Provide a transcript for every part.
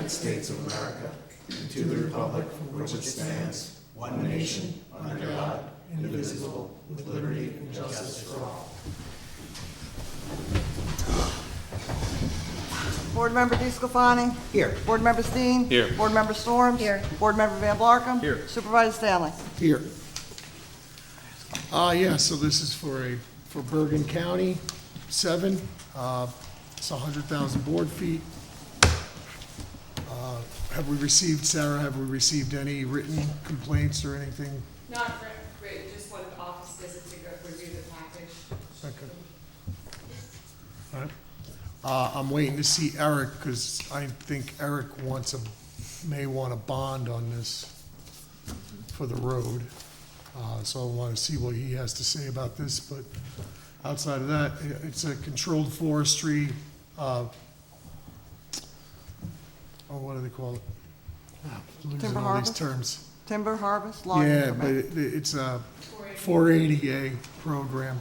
United States of America and to the republic for which it stands, one nation, under God, indivisible, with liberty and justice for all. Board Member DeSclafani. Here. Board Member Steen. Here. Board Member Storms. Here. Board Member Van Blarkum. Here. Supervisor Stanley. Here. Yeah, so this is for Bergen County, 7. It's 100,000 board feet. Have we received, Sarah, have we received any written complaints or anything? Not great, just wanted the office visit to go review the package. Okay. All right. I'm waiting to see Eric, because I think Eric may want a bond on this for the road. So I want to see what he has to say about this, but outside of that, it's a controlled forestry, what do they call it? Losing Timber all these harvest? terms. Timber harvest, logging Yeah, but permit. it's a 480A program.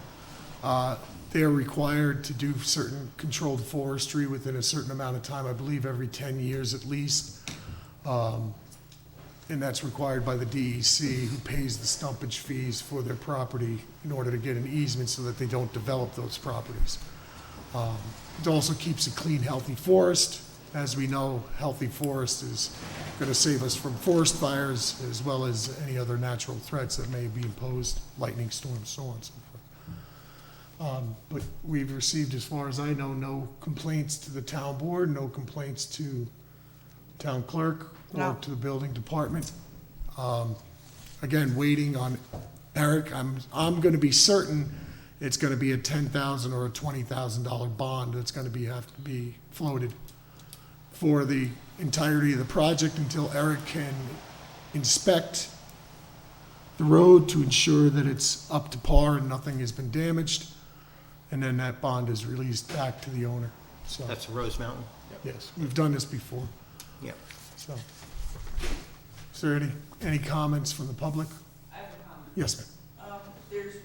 They're required to do certain controlled forestry within a certain amount of time, I believe every 10 years at least. And that's required by the DEC, who pays the stumpage fees for their property in order to get an easement so that they don't develop those properties. It also keeps a clean, healthy forest. As we know, healthy forest is going to save us from forest fires as well as any other natural threats that may be imposed, lightning storms, so on and so forth. But we've received, as far as I know, no complaints to the town board, no complaints to town clerk or No. to the building department. Again, waiting on Eric. I'm going to be certain it's going to be a $10,000 or a $20,000 bond that's going to have to be floated for the entirety of the project until Eric can inspect the road to ensure that it's up to par and nothing has been damaged. And then that bond is released back to the owner. So, That's Rose Mountain? yes, we've done this before. Yep. So, is there any comments from the public? I have a comment. Yes, ma'am. There's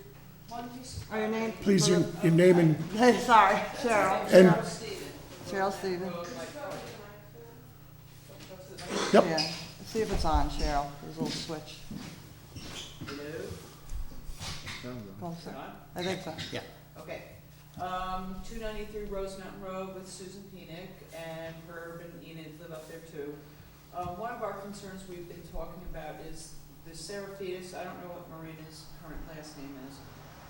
one piece of. Oh, your name? Please, your name and, Sorry, Cheryl. and, Cheryl Stevens. yep, Yeah, see if it's on, Cheryl. There's a little switch. Oh, sorry. I think so. Yeah. Okay. 293 Rose Mountain Road with Susan Penick, and Herb and Enid live up there too. One of our concerns we've been talking about is the Seraphitas. I don't know what Marina's current last name is.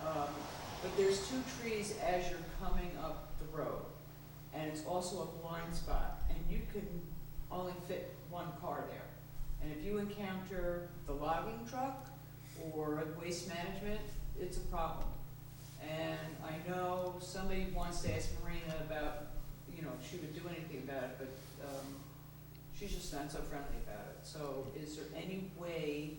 But there's 2 trees as you're coming up the road. And it's also a blind spot, and you can only fit 1 car there. And if you encounter the logging truck or waste management, it's a problem. And I know somebody wants to ask Marina about, if she would do anything about it, but she's just not so friendly about it. So is there any way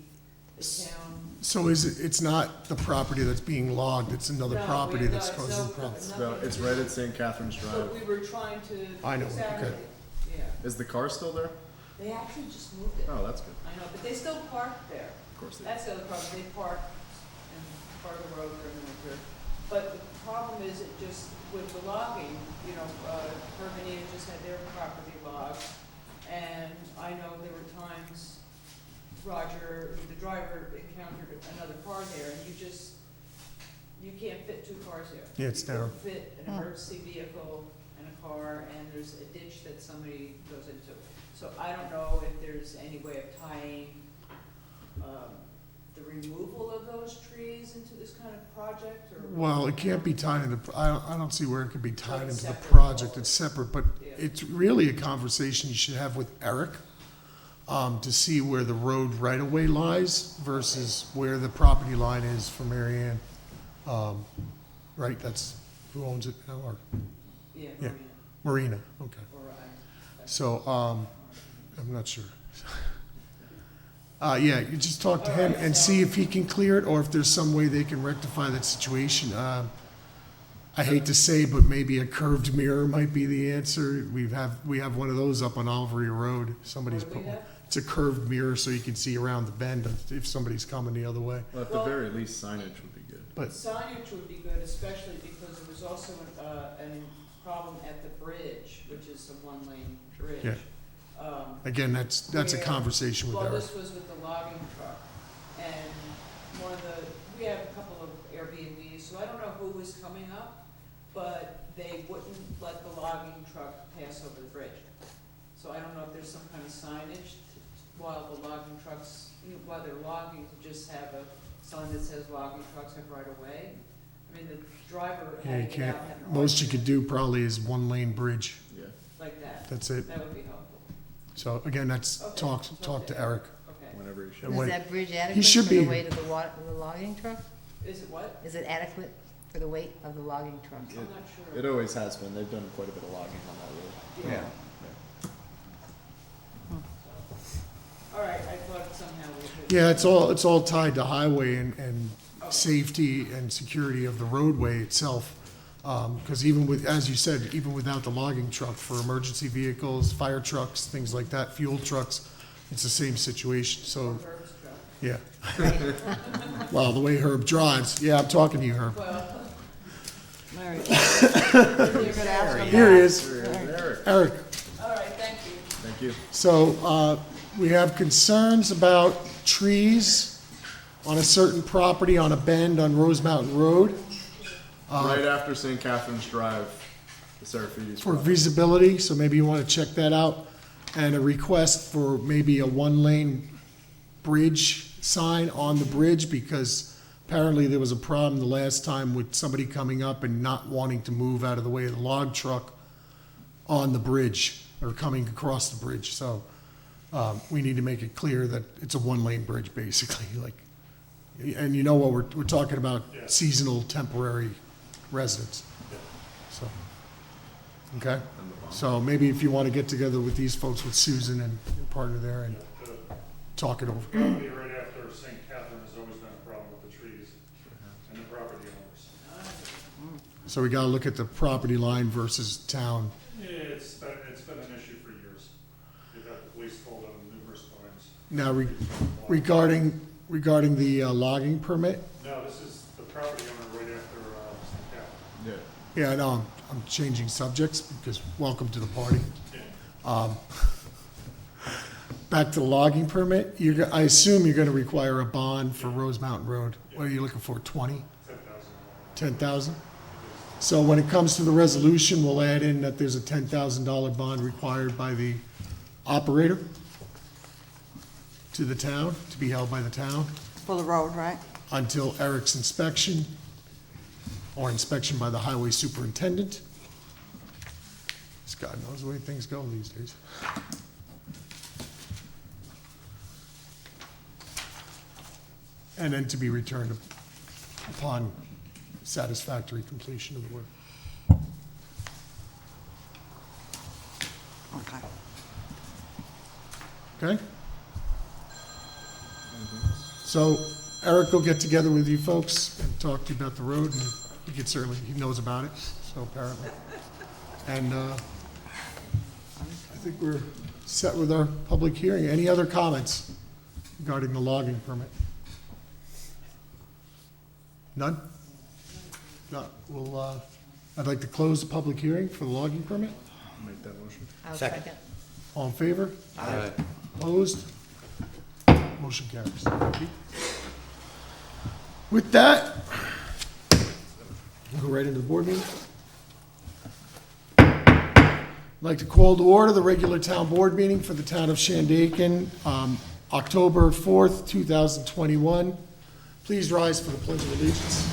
the town? so it's not the property that's being logged, it's another No, property no, that's it's causing no- problems. nothing It's to right do- at St. Catherine's Drive. But we were trying to. I know, Exactly. okay. Yeah, Is the car still there? they actually just moved it. Oh, that's good. I know, but they still park there. Of course they do. That's the other problem, they park in part of the road during the winter. But the problem is, it just, with the logging, Herb and Enid just had their property logged. And I know there were times Roger, the driver, encountered another car there, and you can't fit 2 cars there. Yeah, it's narrow. You can fit an emergency vehicle and a car, and there's a ditch that somebody goes into. So I don't know if there's any way of tying, the removal of those trees into this kind of project, or? Well, it can't be tied into, I don't see where it could be tied It's into the separate. project, it's separate, but Yeah. it's really a conversation you should have with Eric, to see where the road right-of-way lies versus where the property line is for Mary Ann. Right, that's, who owns it now, or Yeah, Yeah. Marina, Marina, okay. or So, I'm not sure. Yeah, you just talk to him and see if he can clear it, or if there's some way they can rectify that situation. I hate to say, but maybe a curved mirror might be the answer. We have one of those up on Olivery Road. Somebody's What do put we one. have? It's a curved mirror so you can see around the bend if somebody's coming the other way. Well, at the Well- very least, signage would be good. But signage would be good, especially because there was also a problem at the bridge, which is a 1-lane bridge. Yeah. again, that's a where- conversation with Well, Eric. this was with the logging truck, and we have a couple of Airbnbs, so I don't know who was coming up, but they wouldn't let the logging truck pass over the bridge. So I don't know if there's some kind of signage while the logging trucks, while they're logging, to just have a sign that says logging trucks have right of way. I mean, the driver Yeah, had you to get can't, out and have an most you could argument do probably is one-lane bridge. Yeah. like that. That's it. That would be helpful. So again, that's, Okay, talk to Eric. Okay. Whenever you should. And Is what- that bridge He adequate should for the be- weight of the logging truck? Is it what? Is it adequate for the weight of the logging truck? I'm not sure. It always has been. They've done quite a bit of logging on that road. Yeah. All right, I thought somehow we could. Yeah, it's all tied to highway and Okay. safety and security of the roadway itself. Because even with, as you said, even without the logging truck, for emergency vehicles, fire trucks, things like that, fuel trucks, it's the same situation, so, Herb's truck. yeah. Well, the way Herb drives, yeah, I'm talking to you, Herb. Well, There you go. You could ask him Here he that. is, Eric. Eric. all right, thank you. Thank you. So, we have concerns about trees on a certain property on a bend on Rose Mountain Road. Right after St. Catherine's Drive, the Serafides. For property. visibility, so maybe you want to check that out. And a request for maybe a one-lane bridge sign on the bridge, because apparently there was a problem the last time with somebody coming up and not wanting to move out of the way of the log truck on the bridge, or coming across the bridge. So we need to make it clear that it's a one-lane bridge, basically, like, and you know what, we're talking about seasonal, temporary residents. So, okay? So maybe if you want to get together with these folks, with Susan and your partner there, and talk it over. Property right after St. Catherine has always been a problem with the trees and the property owners. So we got to look at the property line versus town. Yeah, it's been an issue for years. We've had the police called on numerous times. Now, regarding the logging permit, No, this is the property owner right after St. Catherine. Yeah. yeah, I know, I'm changing subjects, because welcome to the party. Yeah. Back to the logging permit, I assume you're going to require a bond for Rose Mountain Road. What are you looking for, 20? $10,000. 10,000? So when it comes to the resolution, we'll add in that there's a $10,000 bond required by the operator to the town, to be held by the town, For the road, right? until Eric's inspection, or inspection by the highway superintendent. This God knows the way things go these days. And then to be returned upon satisfactory completion of the work. Okay. Okay? So Eric will get together with you folks and talk to you about the road, and he could certainly, he knows about it, so apparently. And I think we're set with our public hearing. Any other comments regarding the logging permit? None? No, well, I'd like to close the public hearing for the logging permit. Make that motion. I'll Second. second. All in favor? Aye. Opposed? Motion carries. Thank you. With that, we'll go right into the board meeting. I'd like to call to order the regular town board meeting for the town of Shandaken, October 4th, 2021. Please rise for the Pledge of Allegiance.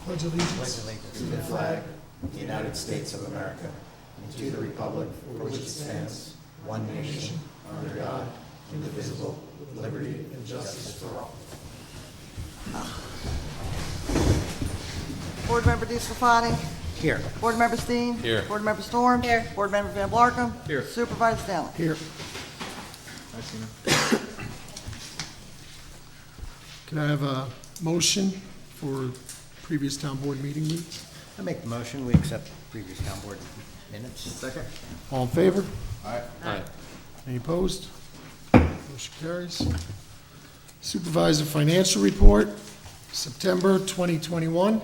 Pledge of Allegiance. To the flag of the United States of America, and to the republic for which it stands, one nation, under God, indivisible, with liberty and justice for all. Board Member DeScalani? Here. Board Member Steen? Here. Board Member Storm? Here. Board Member Van Blarkum? Here. Supervisor Stanley? Here. Hi, Tina. Can I have a motion for previous town board meeting minutes? I make the motion, we accept previous town board minutes. Second. All in favor? Aye. Any opposed? Motion carries. Supervisor financial report, September 2021.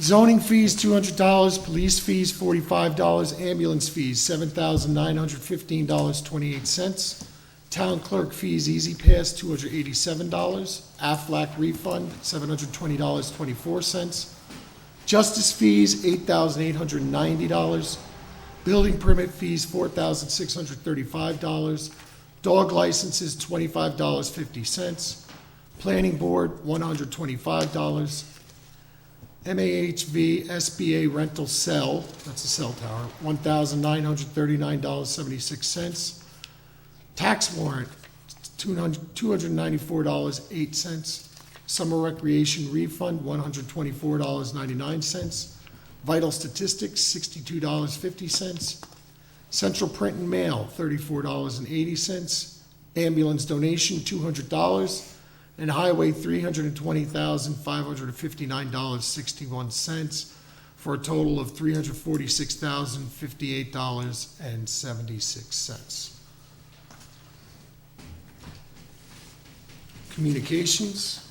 Zoning fees, $200, police fees, $45, ambulance fees, $7,915.28. Town clerk fees, Easy Pass, $287. Aflac refund, $720.24. Justice fees, $8,890. Building permit fees, $4,635. Dog licenses, $25.50. Planning board, $125. MAHV SBA rental cell, that's a cell tower, $1,939.76. Tax warrant, $294.08. Summer recreation refund, $124.99. Vital statistics, $62.50. Central print and mail, $34.80. Ambulance donation, $200. And highway, $320,559.61, for a total of $346,058.76. Communications.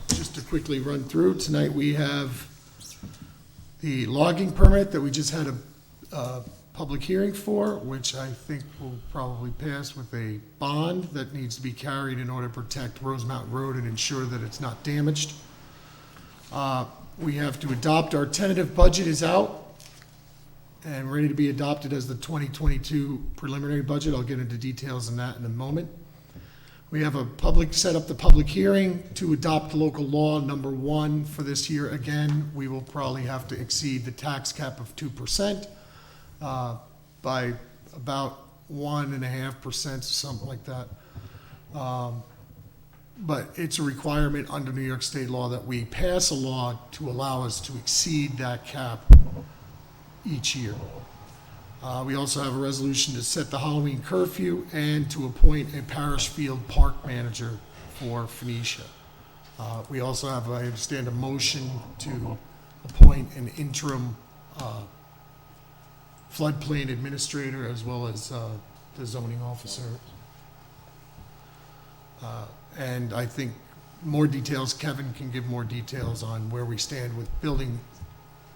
Just to quickly run through, tonight we have the logging permit that we just had a public hearing for, which I think will probably pass with a bond that needs to be carried in order to protect Rose Mountain Road and ensure that it's not damaged. We have to adopt, our tentative budget is out and ready to be adopted as the 2022 preliminary budget. I'll get into details on that in a moment. We have set up the public hearing to adopt local law number 1 for this year. Again, we will probably have to exceed the tax cap of 2%. By about 1.5%, something like that. But it's a requirement under New York State law that we pass a law to allow us to exceed that cap each year. We also have a resolution to set the Halloween curfew and to appoint a parish field park manager for Phoenicia. We also have, I understand, a motion to appoint an interim floodplain administrator as well as the zoning officer. And I think more details, Kevin can give more details on where we stand with building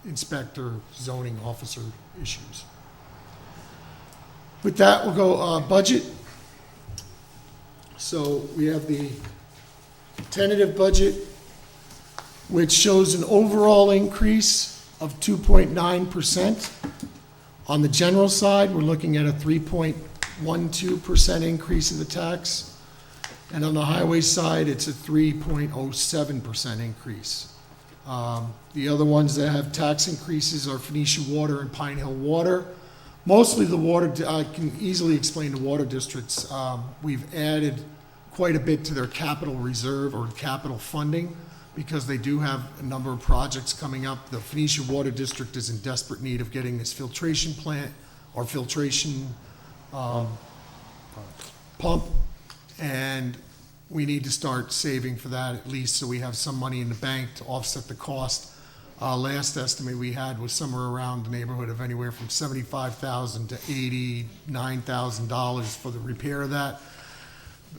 inspector, zoning officer issues. With that, we'll go budget. So we have the tentative budget, which shows an overall increase of 2.9%. On the general side, we're looking at a 3.12% increase in the tax. And on the highway side, it's a 3.07% increase. The other ones that have tax increases are Phoenicia Water and Pine Hill Water. Mostly the water, I can easily explain the water districts. We've added quite a bit to their capital reserve or capital funding because they do have a number of projects coming up. The Phoenicia Water District is in desperate need of getting this filtration plant or filtration pump, and we need to start saving for that at least so we have some money in the bank to offset the cost. Last estimate we had was somewhere around the neighborhood of anywhere from $75,000 to $89,000 for the repair of that.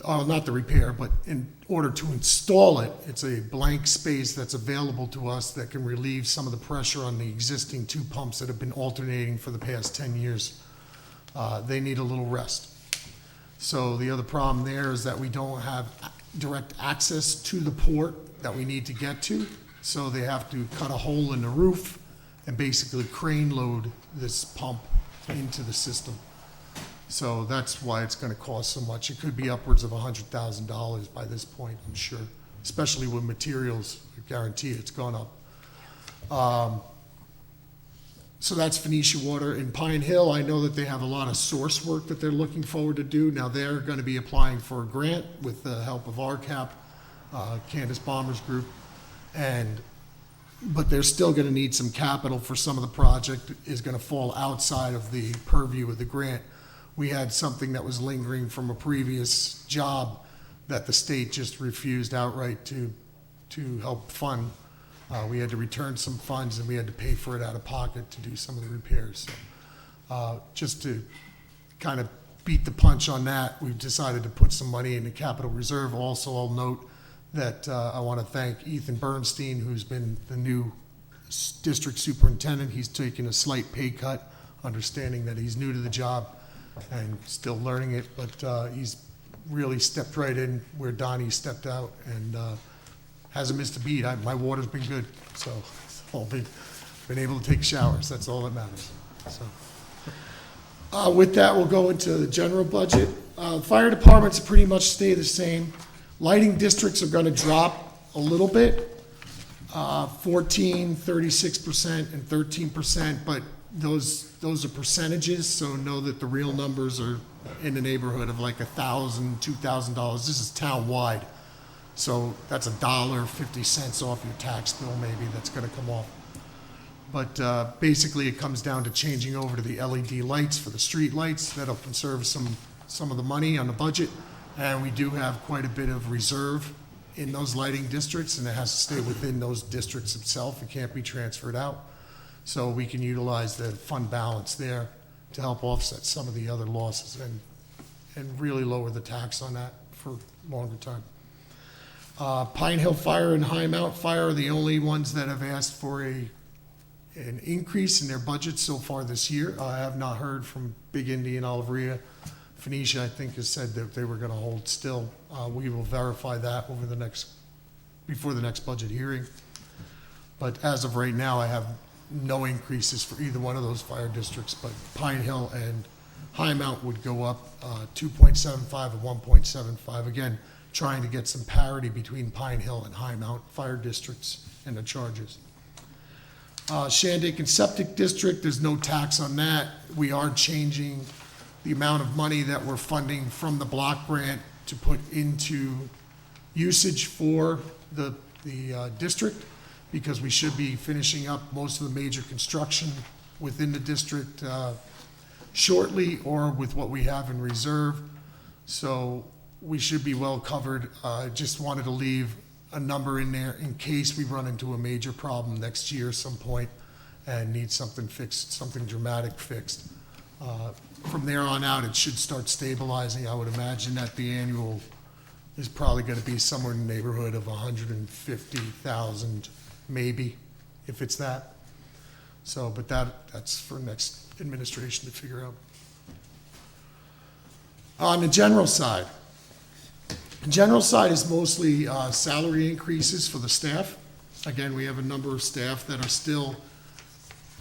Not the repair, but in order to install it, it's a blank space that's available to us that can relieve some of the pressure on the existing 2 pumps that have been alternating for the past 10 years. They need a little rest. So the other problem there is that we don't have direct access to the port that we need to get to. So they have to cut a hole in the roof and basically crane load this pump into the system. So that's why it's going to cost so much. It could be upwards of $100,000 by this point, I'm sure, especially with materials. I guarantee it's gone up. So that's Phoenicia Water. In Pine Hill, I know that they have a lot of source work that they're looking forward to do. Now they're going to be applying for a grant with the help of RCAP, Candace Bomber's group, but they're still going to need some capital for some of the project is going to fall outside of the purview of the grant. We had something that was lingering from a previous job that the state just refused outright to help fund. We had to return some funds and we had to pay for it out of pocket to do some of the repairs. So, just to kind of beat the punch on that, we've decided to put some money in the capital reserve. Also, I'll note that I want to thank Ethan Bernstein, who's been the new district superintendent. He's taken a slight pay cut, understanding that he's new to the job and still learning it, but he's really stepped right in where Donnie stepped out and hasn't missed a beat. My water's been good, so I've been able to take showers. That's all that matters. So, with that, we'll go into the general budget. Fire departments pretty much stay the same. Lighting districts are going to drop a little bit, 14, 36%, and 13%, but those are percentages, so know that the real numbers are in the neighborhood of like $1,000, $2,000. This is town-wide, so that's $1.50 off your tax bill maybe that's going to come off. But basically, it comes down to changing over to the LED lights for the street lights. That'll conserve some of the money on the budget, and we do have quite a bit of reserve in those lighting districts, and it has to stay within those districts itself. It can't be transferred out. So we can utilize the fund balance there to help offset some of the other losses and really lower the tax on that for a longer time. Pine Hill Fire and High Mount Fire are the only ones that have asked for an increase in their budget so far this year. I have not heard from Big Indy and Olivria. Phoenicia, I think, has said that they were going to hold still. We will verify that before the next budget hearing. But as of right now, I have no increases for either one of those fire districts, but Pine Hill and High Mount would go up 2.75 and 1.75. Again, trying to get some parity between Pine Hill and High Mount fire districts and the charges. Shandaken Septic District, there's no tax on that. We are changing the amount of money that we're funding from the block grant to put into usage for the district, because we should be finishing up most of the major construction within the district shortly, or with what we have in reserve. So we should be well covered. Just wanted to leave a number in there in case we run into a major problem next year at some point and need something fixed, something dramatic fixed. From there on out, it should start stabilizing. I would imagine that the annual is probably going to be somewhere in the neighborhood of 150,000, maybe, if it's that. So, but that's for next administration to figure out. On the general side is mostly salary increases for the staff. Again, we have a number of staff that are still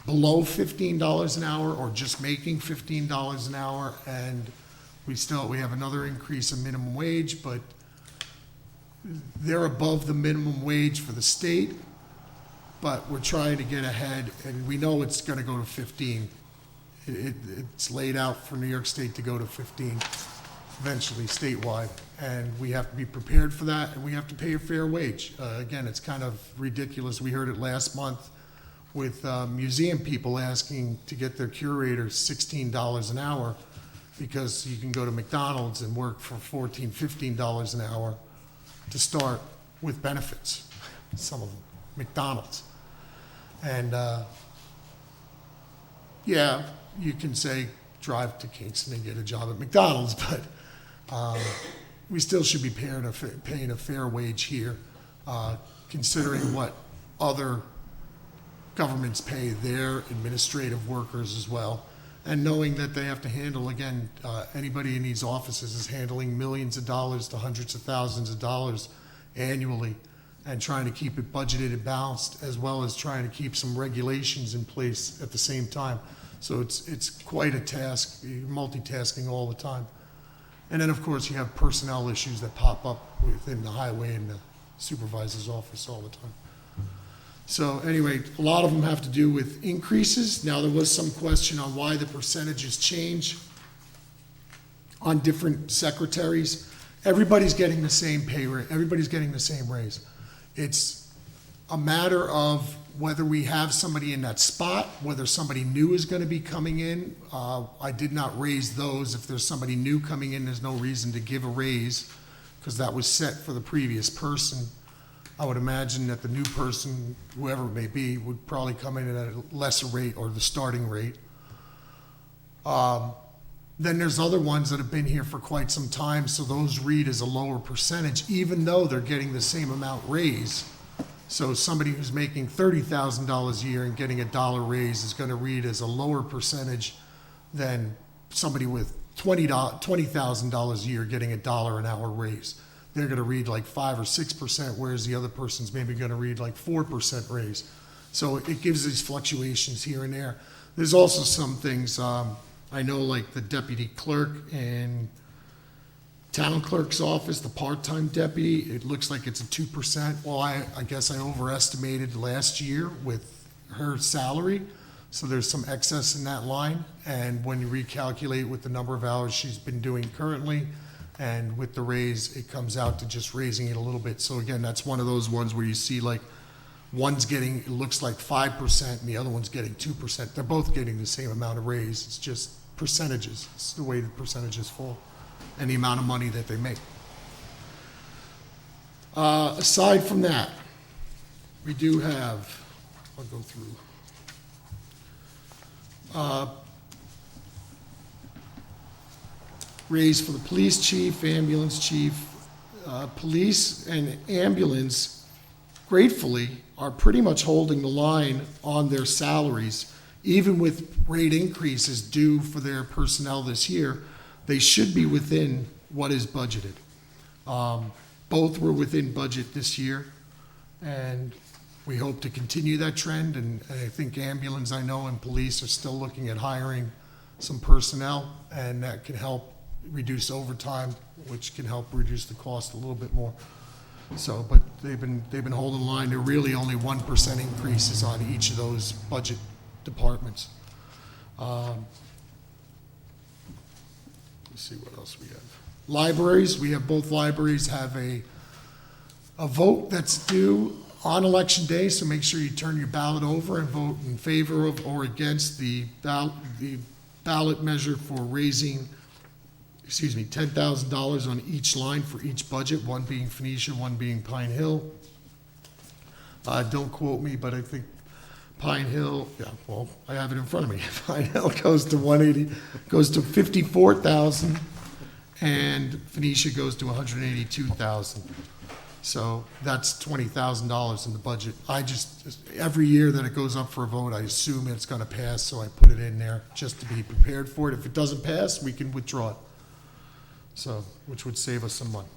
below $15 an hour or just making $15 an hour, and we have another increase in minimum wage, but they're above the minimum wage for the state, but we're trying to get ahead, and we know it's going to go to 15. It's laid out for New York State to go to 15 eventually statewide, and we have to be prepared for that, and we have to pay a fair wage. Again, it's kind of ridiculous. We heard it last month with museum people asking to get their curators $16 an hour because you can go to McDonald's and work for $14, $15 an hour to start with benefits, some of them, McDonald's. And yeah, you can say drive to Kingston and get a job at McDonald's, but we still should be paying a fair wage here, considering what other governments pay their administrative workers as well, and knowing that they have to handle, again, anybody in these offices is handling millions of dollars to hundreds of thousands of dollars annually, and trying to keep it budgeted and balanced, as well as trying to keep some regulations in place at the same time. So it's quite a task. You're multitasking all the time. And then, of course, you have personnel issues that pop up within the highway and the supervisor's office all the time. So anyway, a lot of them have to do with increases. Now, there was some question on why the percentages change on different secretaries. Everybody's getting the same pay rate. Everybody's getting the same raise. It's a matter of whether we have somebody in that spot, whether somebody new is going to be coming in. I did not raise those. If there's somebody new coming in, there's no reason to give a raise because that was set for the previous person. I would imagine that the new person, whoever it may be, would probably come in at a lesser rate or the starting rate. Then there's other ones that have been here for quite some time, so those read as a lower percentage, even though they're getting the same amount raise. So somebody who's making $30,000 a year and getting $1 raise is gonna read as a lower percentage than somebody with $20,000 a year getting $1 an hour raise. They're gonna read like 5 or 6%, whereas the other person's maybe gonna read like 4% raise. So it gives these fluctuations here and there. There's also some things, I know like the deputy clerk and town clerk's office, the part-time deputy, it looks like it's a 2%. Well, I guess I overestimated last year with her salary, so there's some excess in that line. And when you recalculate with the number of hours she's been doing currently, and with the raise, it comes out to just raising it a little bit. So again, that's one of those ones where you see like one's getting, it looks like 5% and the other one's getting 2%. They're both getting the same amount of raise. It's just percentages. It's the way the percentages fall and the amount of money that they make. Aside from that, we do have, I'll go through. Raise for the police chief, ambulance chief. Police and ambulance, gratefully, are pretty much holding the line on their salaries. Even with rate increases due for their personnel this year, they should be within what is budgeted. Both were within budget this year, and we hope to continue that trend. And I think ambulance, I know, and police are still looking at hiring some personnel, and that can help reduce overtime, which can help reduce the cost a little bit more. So, but they've been holding the line. They're really only 1% increases on each of those budget departments. Let's see what else we have. Libraries, we have both libraries have a vote that's due on election day, so make sure you turn your ballot over and vote in favor of or against the ballot measure for raising, $10,000 on each line for each budget, one being Phoenician, one being Pine Hill. Don't quote me, but I think Pine Hill, yeah, well, I have it in front of me. Pine Hill goes to 180, goes to 54,000, and Phoenicia goes to 182,000. So that's $20,000 in the budget. Every year that it goes up for a vote, I assume it's gonna pass, so I put it in there just to be prepared for it. If it doesn't pass, we can withdraw it. So, which would save us some money.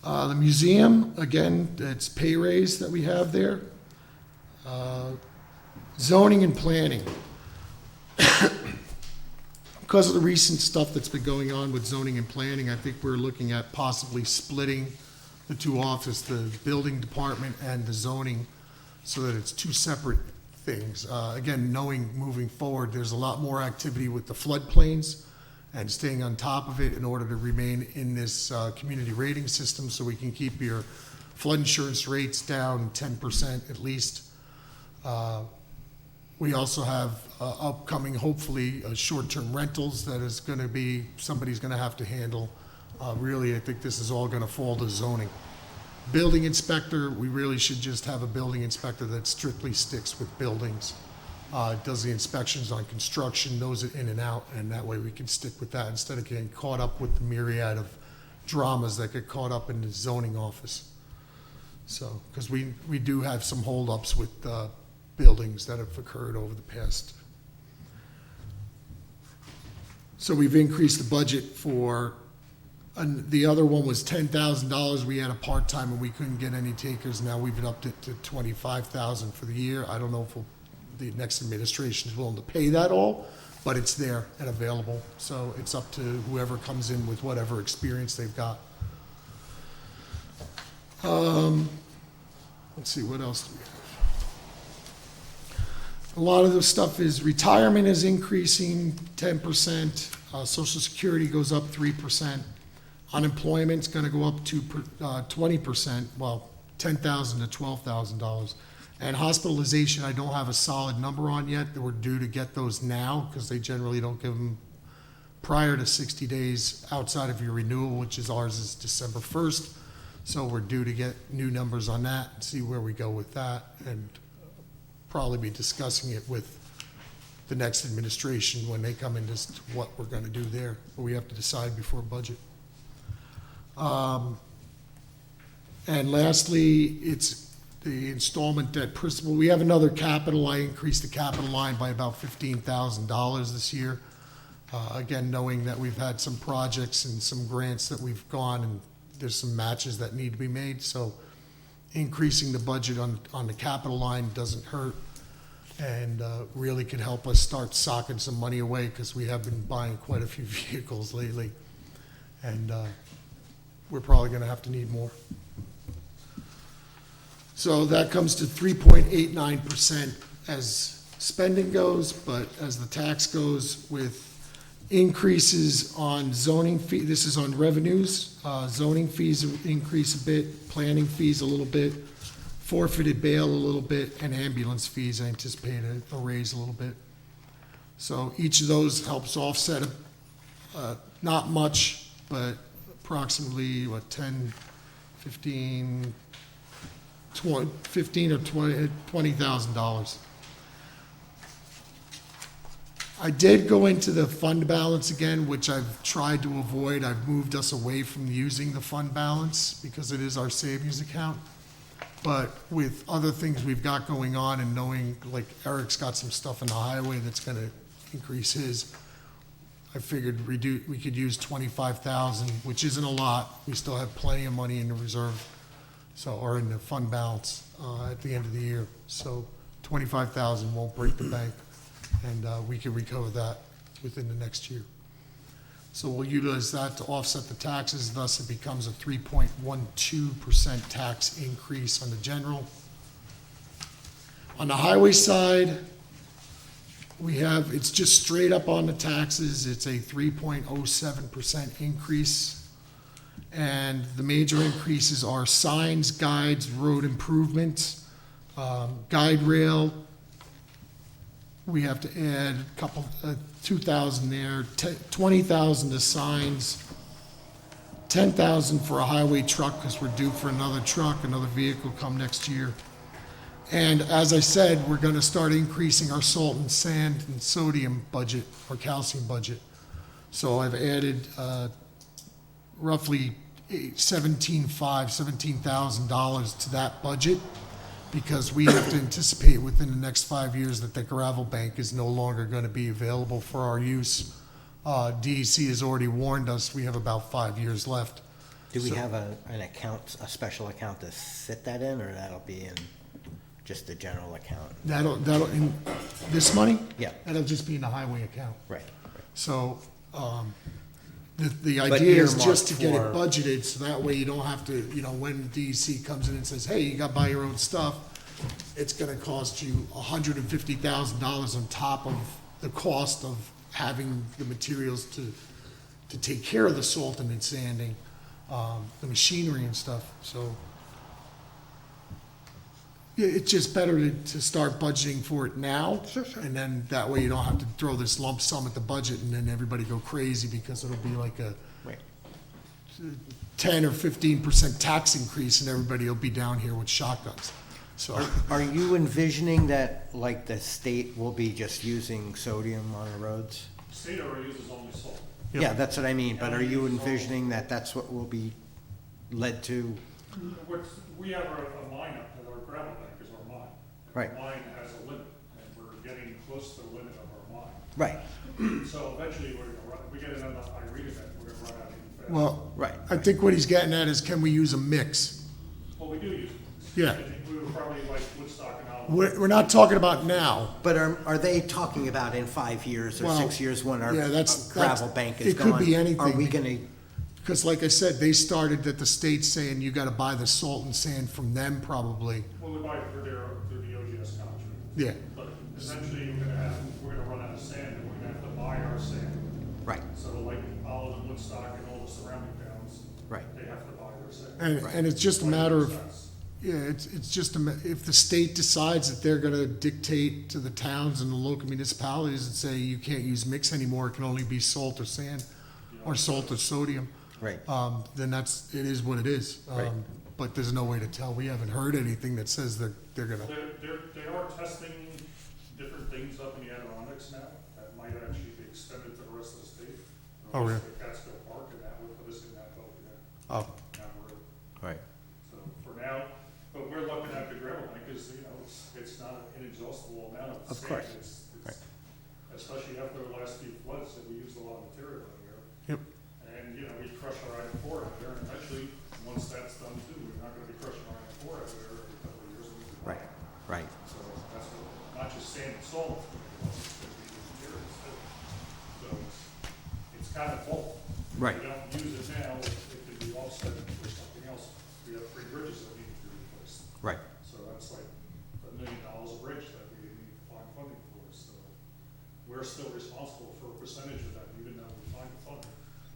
The museum, again, it's pay raise that we have there. Zoning and planning. Because of the recent stuff that's been going on with zoning and planning, I think we're looking at possibly splitting the two offices, the building department and the zoning, so that it's two separate things. Again, knowing moving forward, there's a lot more activity with the floodplains and staying on top of it in order to remain in this community rating system, so we can keep your flood insurance rates down 10% at least. We also have upcoming, hopefully, short-term rentals that is going to be, somebody's going to have to handle. Really, I think this is all going to fall to zoning. Building inspector, we really should just have a building inspector that strictly sticks with buildings, does the inspections on construction, knows it in and out, and that way we can stick with that instead of getting caught up with the myriad of dramas that get caught up in the zoning office. So, because we do have some holdups with buildings that have occurred over the past. So we've increased the budget for, the other one was $10,000. We had a part-time and we couldn't get any takers. Now we've upped it to $25,000 for the year. I don't know if the next administration is willing to pay that all, but it's there and available. So it's up to whoever comes in with whatever experience they've got. Let's see, what else do we have? A lot of the stuff is retirement is increasing 10%. Social Security goes up 3%. Unemployment's going to go up to 20%, well, $10,000 to $12,000. And hospitalization, I don't have a solid number on yet. We're due to get those now because they generally don't give them prior to 60 days outside of your renewal, which is ours is December 1st. So we're due to get new numbers on that and see where we go with that, and probably be discussing it with the next administration when they come into what we're gonna do there. But we have to decide before budget. And lastly, it's the installment debt principal. We have another capital. I increased the capital line by about $15,000 this year. Again, knowing that we've had some projects and some grants that we've gone, and there's some matches that need to be made. So increasing the budget on the capital line doesn't hurt, and really could help us start socking some money away, because we have been buying quite a few vehicles lately. And we're probably gonna have to need more. So that comes to 3.89% as spending goes, but as the tax goes, with increases on zoning fee, this is on revenues, zoning fees increase a bit, planning fees a little bit, forfeited bail a little bit, and ambulance fees, I anticipate a raise a little bit. So each of those helps offset, not much, but approximately, 10, 15, 20, 15 or $20,000. I did go into the fund balance again, which I've tried to avoid. I've moved us away from using the fund balance because it is our savings account. But with other things we've got going on, and knowing like Eric's got some stuff in the highway that's gonna increase his, I figured we could use 25,000, which isn't a lot. We still have plenty of money in the reserve, or in the fund balance at the end of the year. So 25,000 won't break the bank, and we can recover that within the next year. So we'll utilize that to offset the taxes, thus it becomes a 3.12% tax increase on the general. On the highway side, it's just straight up on the taxes, it's a 3.07% increase. And the major increases are signs, guides, road improvements, guide rail. We have to add a couple, 2,000 there, 20,000 to signs, 10,000 for a highway truck, because we're due for another truck, another vehicle come next year. And as I said, we're gonna start increasing our salt and sand and sodium budget, or calcium budget. So I've added roughly $17,000 to that budget, because we have to anticipate within the next 5 years that the gravel bank is no longer gonna be available for our use. DEC has already warned us, we have about 5 years left. Do we have an account, a special account to sit that in, or that'll be in just the general account? In this money? Yeah. That'll just be in the highway account. Right. So, the But idea is just earmarked to get it for- budgeted, so that way you don't have to, when DEC comes in and says, hey, you gotta buy your own stuff, it's gonna cost you $150,000 on top of the cost of having the materials to take care of the salting and sanding, the machinery and stuff, so. It's just better to start budgeting for it now. Sure. And then that way you don't have to throw this lump sum at the budget and then everybody go crazy, because it'll be like a Right. 10 or 15% tax increase and everybody will be down here with shotguns. So, Are you envisioning that, like, the state will be just using sodium on the roads? State already uses only salt. Yep. Yeah, that's what I mean, but are you envisioning that that's what will be led to? We have a line up, and our gravel bank is our mine. And Right. The mine has a limit, and we're getting close to the limit of our mine. Right, So eventually, we're gonna run, we get another Irene event, we're gonna run out even faster. well, right. I think what he's getting at is, can we use a mix? Well, we do use it. Yeah. I think we were probably like Woodstock and all. We're not talking about now. But are they talking about in 5 years or Well, 6 years when our yeah, that's- gravel bank is it could gone? be anything. Are we gonna, Because like I said, they started that the state's saying you gotta buy the salt and sand from them probably. Well, we buy it through the OGS contract. Yeah. But essentially, we're gonna run out of sand, and we're gonna have to buy our sand. right, So like Olive and Woodstock and all the surrounding towns, right, they have to buy their sand. And it's just a matter of, Sense. yeah, it's just if the state decides that they're gonna dictate to the towns and the local municipalities and say you can't use mix anymore, it can only be salt or sand, or salt or sodium, right. then it is what it is. Right. But there's no way to tell. We haven't heard anything that says that they're gonna, They are testing different things up in the Adirondack. projects now that might actually be extended to the rest of the state. Oh, really? The Catskill Park, and that would put us in that boat, Oh, down the road. Right. So for now, but we're looking at the gravel bank, because, it's not an inexhaustible amount of Of sand. course. It's- Especially after the last few floods, that we used a lot of material out here. Yep. And, we crush our iron ore out there, and eventually, once that's done too, we're not gonna be crushing our iron ore out there every couple of years. Right. Right. So that's not just sand and salt, it's gonna be the materials too. So it's kind of both. Right. If we don't use it now, it can be offset for something else. We have 3 bridges that need to be replaced. Right. So that's like $1 million a bridge that we need to find funding for. So we're still responsible for a percentage of that, even though we find the funding.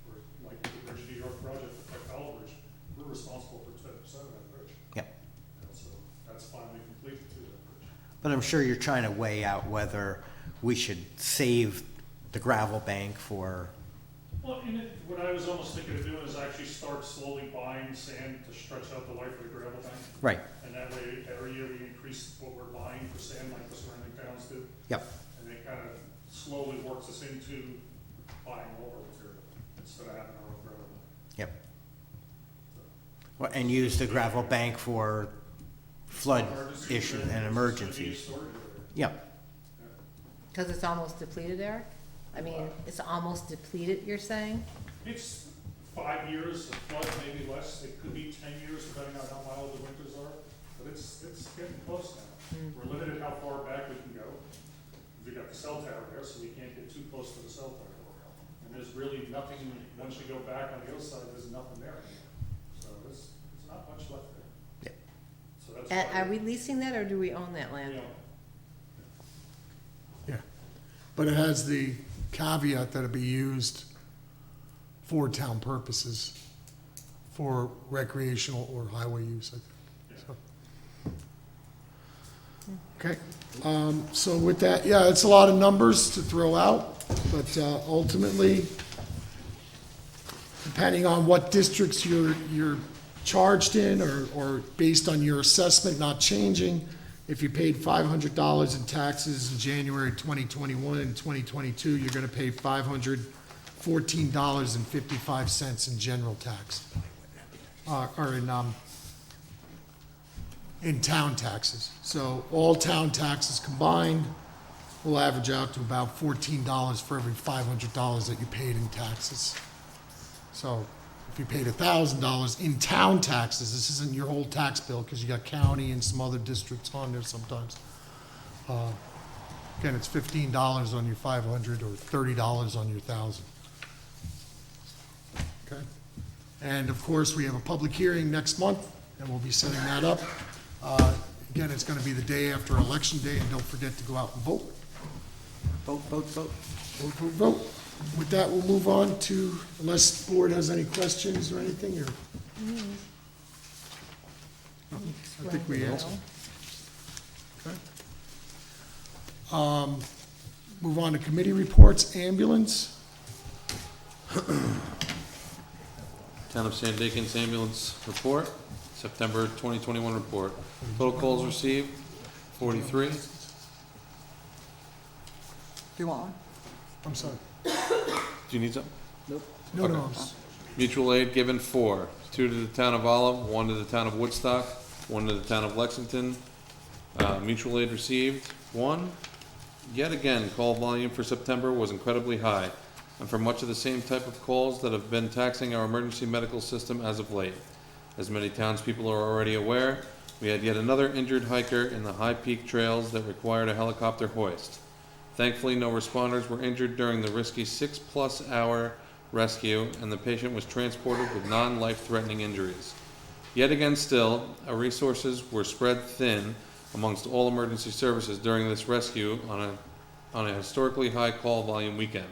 We're like the Bridge New York project, the Tech Bridge, we're responsible for 10% of that bridge. Yep. So that's finally completed too, that bridge. But I'm sure you're trying to weigh out whether we should save the gravel bank for, Well, what I was almost thinking of doing is actually start slowly buying sand to stretch out the life of the gravel bank. right, And that way, every year we increase what we're buying for sand, like the surrounding towns do. yep, And it kind of slowly works us into buying all our material instead of having our own gravel bank. yep. Well, and use the gravel bank for flood Emergencies, issue and it's gonna be a emergencies. storage area. Yep, Because it's almost depleted, Eric? I mean, it's almost depleted, you're saying? It's 5 years of flood, maybe less. It could be 10 years, depending on how mild the winters are. But it's getting close now. We're limited how far back we can go. We got the cell tower there, so we can't get too close to the cell tower. And there's really nothing, once you go back on the other side, there's nothing there anymore. So there's not much left there. Yep. So that's And why are we leasing that, or do we own that we land? don't- yeah. But it has the caveat that it'd be used for town purposes, for recreational or highway use, I think. So. Okay, so with that, yeah, it's a lot of numbers to throw out, but ultimately, depending on what districts you're charged in, or based on your assessment not changing, if you paid $500 in taxes in January 2021 and 2022, you're gonna pay $514.55 in general tax. Or in town taxes. So all town taxes combined will average out to about $14 for every $500 that you paid in taxes. So if you paid $1,000 in town taxes, this isn't your whole tax bill, because you got county and some other districts on there sometimes. Again, it's $15 on your 500 or $30 on your 1,000. Okay? And of course, we have a public hearing next month, and we'll be setting that up. Again, it's gonna be the day after Election Day, and don't forget to go out and vote. vote, vote, vote. Vote, vote, vote. With that, we'll move on to, unless the board has any questions or anything, or? I think we answered. Okay. Move on to committee reports, ambulance. Town of Shandaken's ambulance report, September 2021 report. Total calls received, 43. Do you want one? I'm sorry. Do you need some? No, Okay. no, I'm Mutual aid given 4. 2 to the town of Olive, 1 to the town of Woodstock, 1 to the town of Lexington. Mutual aid received 1. Yet again, call volume for September was incredibly high, and for much of the same type of calls that have been taxing our emergency medical system as of late. As many townspeople are already aware, we had yet another injured hiker in the high peak trails that required a helicopter hoist. Thankfully, no responders were injured during the risky 6+ hour rescue, and the patient was transported with non-life-threatening injuries. Yet again still, our resources were spread thin amongst all emergency services during this rescue on a historically high call volume weekend.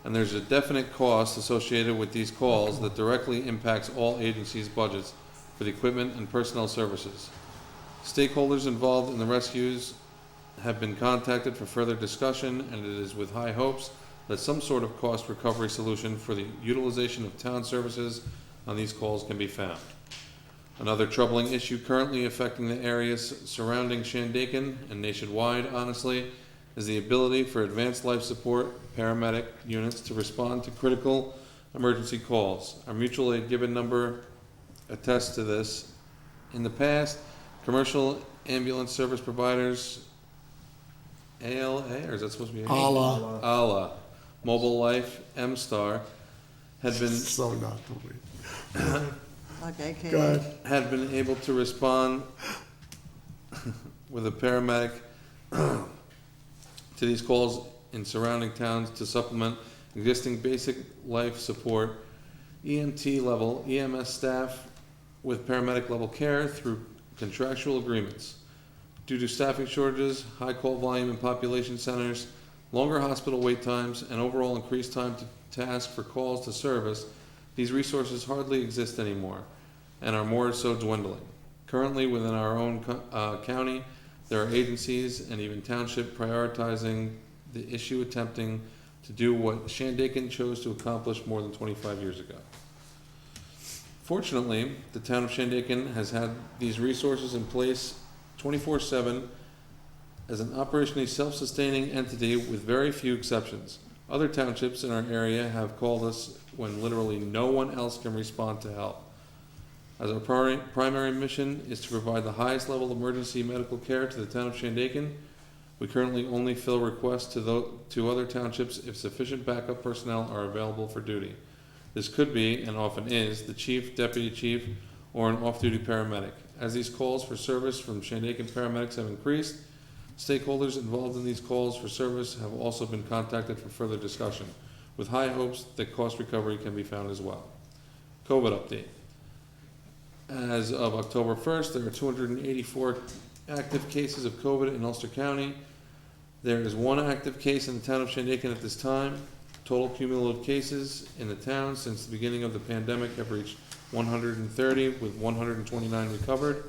And there's a definite cost associated with these calls that directly impacts all agencies' budgets for the equipment and personnel services. Stakeholders involved in the rescues have been contacted for further discussion, and it is with high hopes that some sort of cost recovery solution for the utilization of town services on these calls can be found. Another troubling issue currently affecting the areas surrounding Shandaken and nationwide, honestly, is the ability for advanced life support paramedic units to respond to critical emergency calls. Our mutual aid given number attests to this. In the past, commercial ambulance service providers, ALA, or is that supposed to be Allah. ALA, Mobile Life, M-Star, had been So not the way. Okay, Go Katie. ahead. had been able to respond with a paramedic to these calls in surrounding towns to supplement existing basic life support, EMT level, EMS staff with paramedic level care through contractual agreements. Due to staffing shortages, high call volume in population centers, longer hospital wait times, and overall increased time to task for calls to service, these resources hardly exist anymore and are more so dwindling. Currently, within our own county, there are agencies and even township prioritizing the issue, attempting to do what Shandaken chose to accomplish more than 25 years ago. Fortunately, the town of Shandaken has had these resources in place 24/7 as an operationally self-sustaining entity with very few exceptions. Other townships in our area have called us when literally no one else can respond to help. As our primary mission is to provide the highest level of emergency medical care to the town of Shandaken, we currently only fill requests to other townships if sufficient backup personnel are available for duty. This could be, and often is, the chief, deputy chief, or an off-duty paramedic. As these calls for service from Shandaken paramedics have increased, stakeholders involved in these calls for service have also been contacted for further discussion, with high hopes that cost recovery can be found as well. COVID update. As of October 1st, there are 284 active cases of COVID in Ulster County. There is one active case in the town of Shandaken at this time. Total cumulative cases in the town since the beginning of the pandemic have reached 130, with 129 recovered.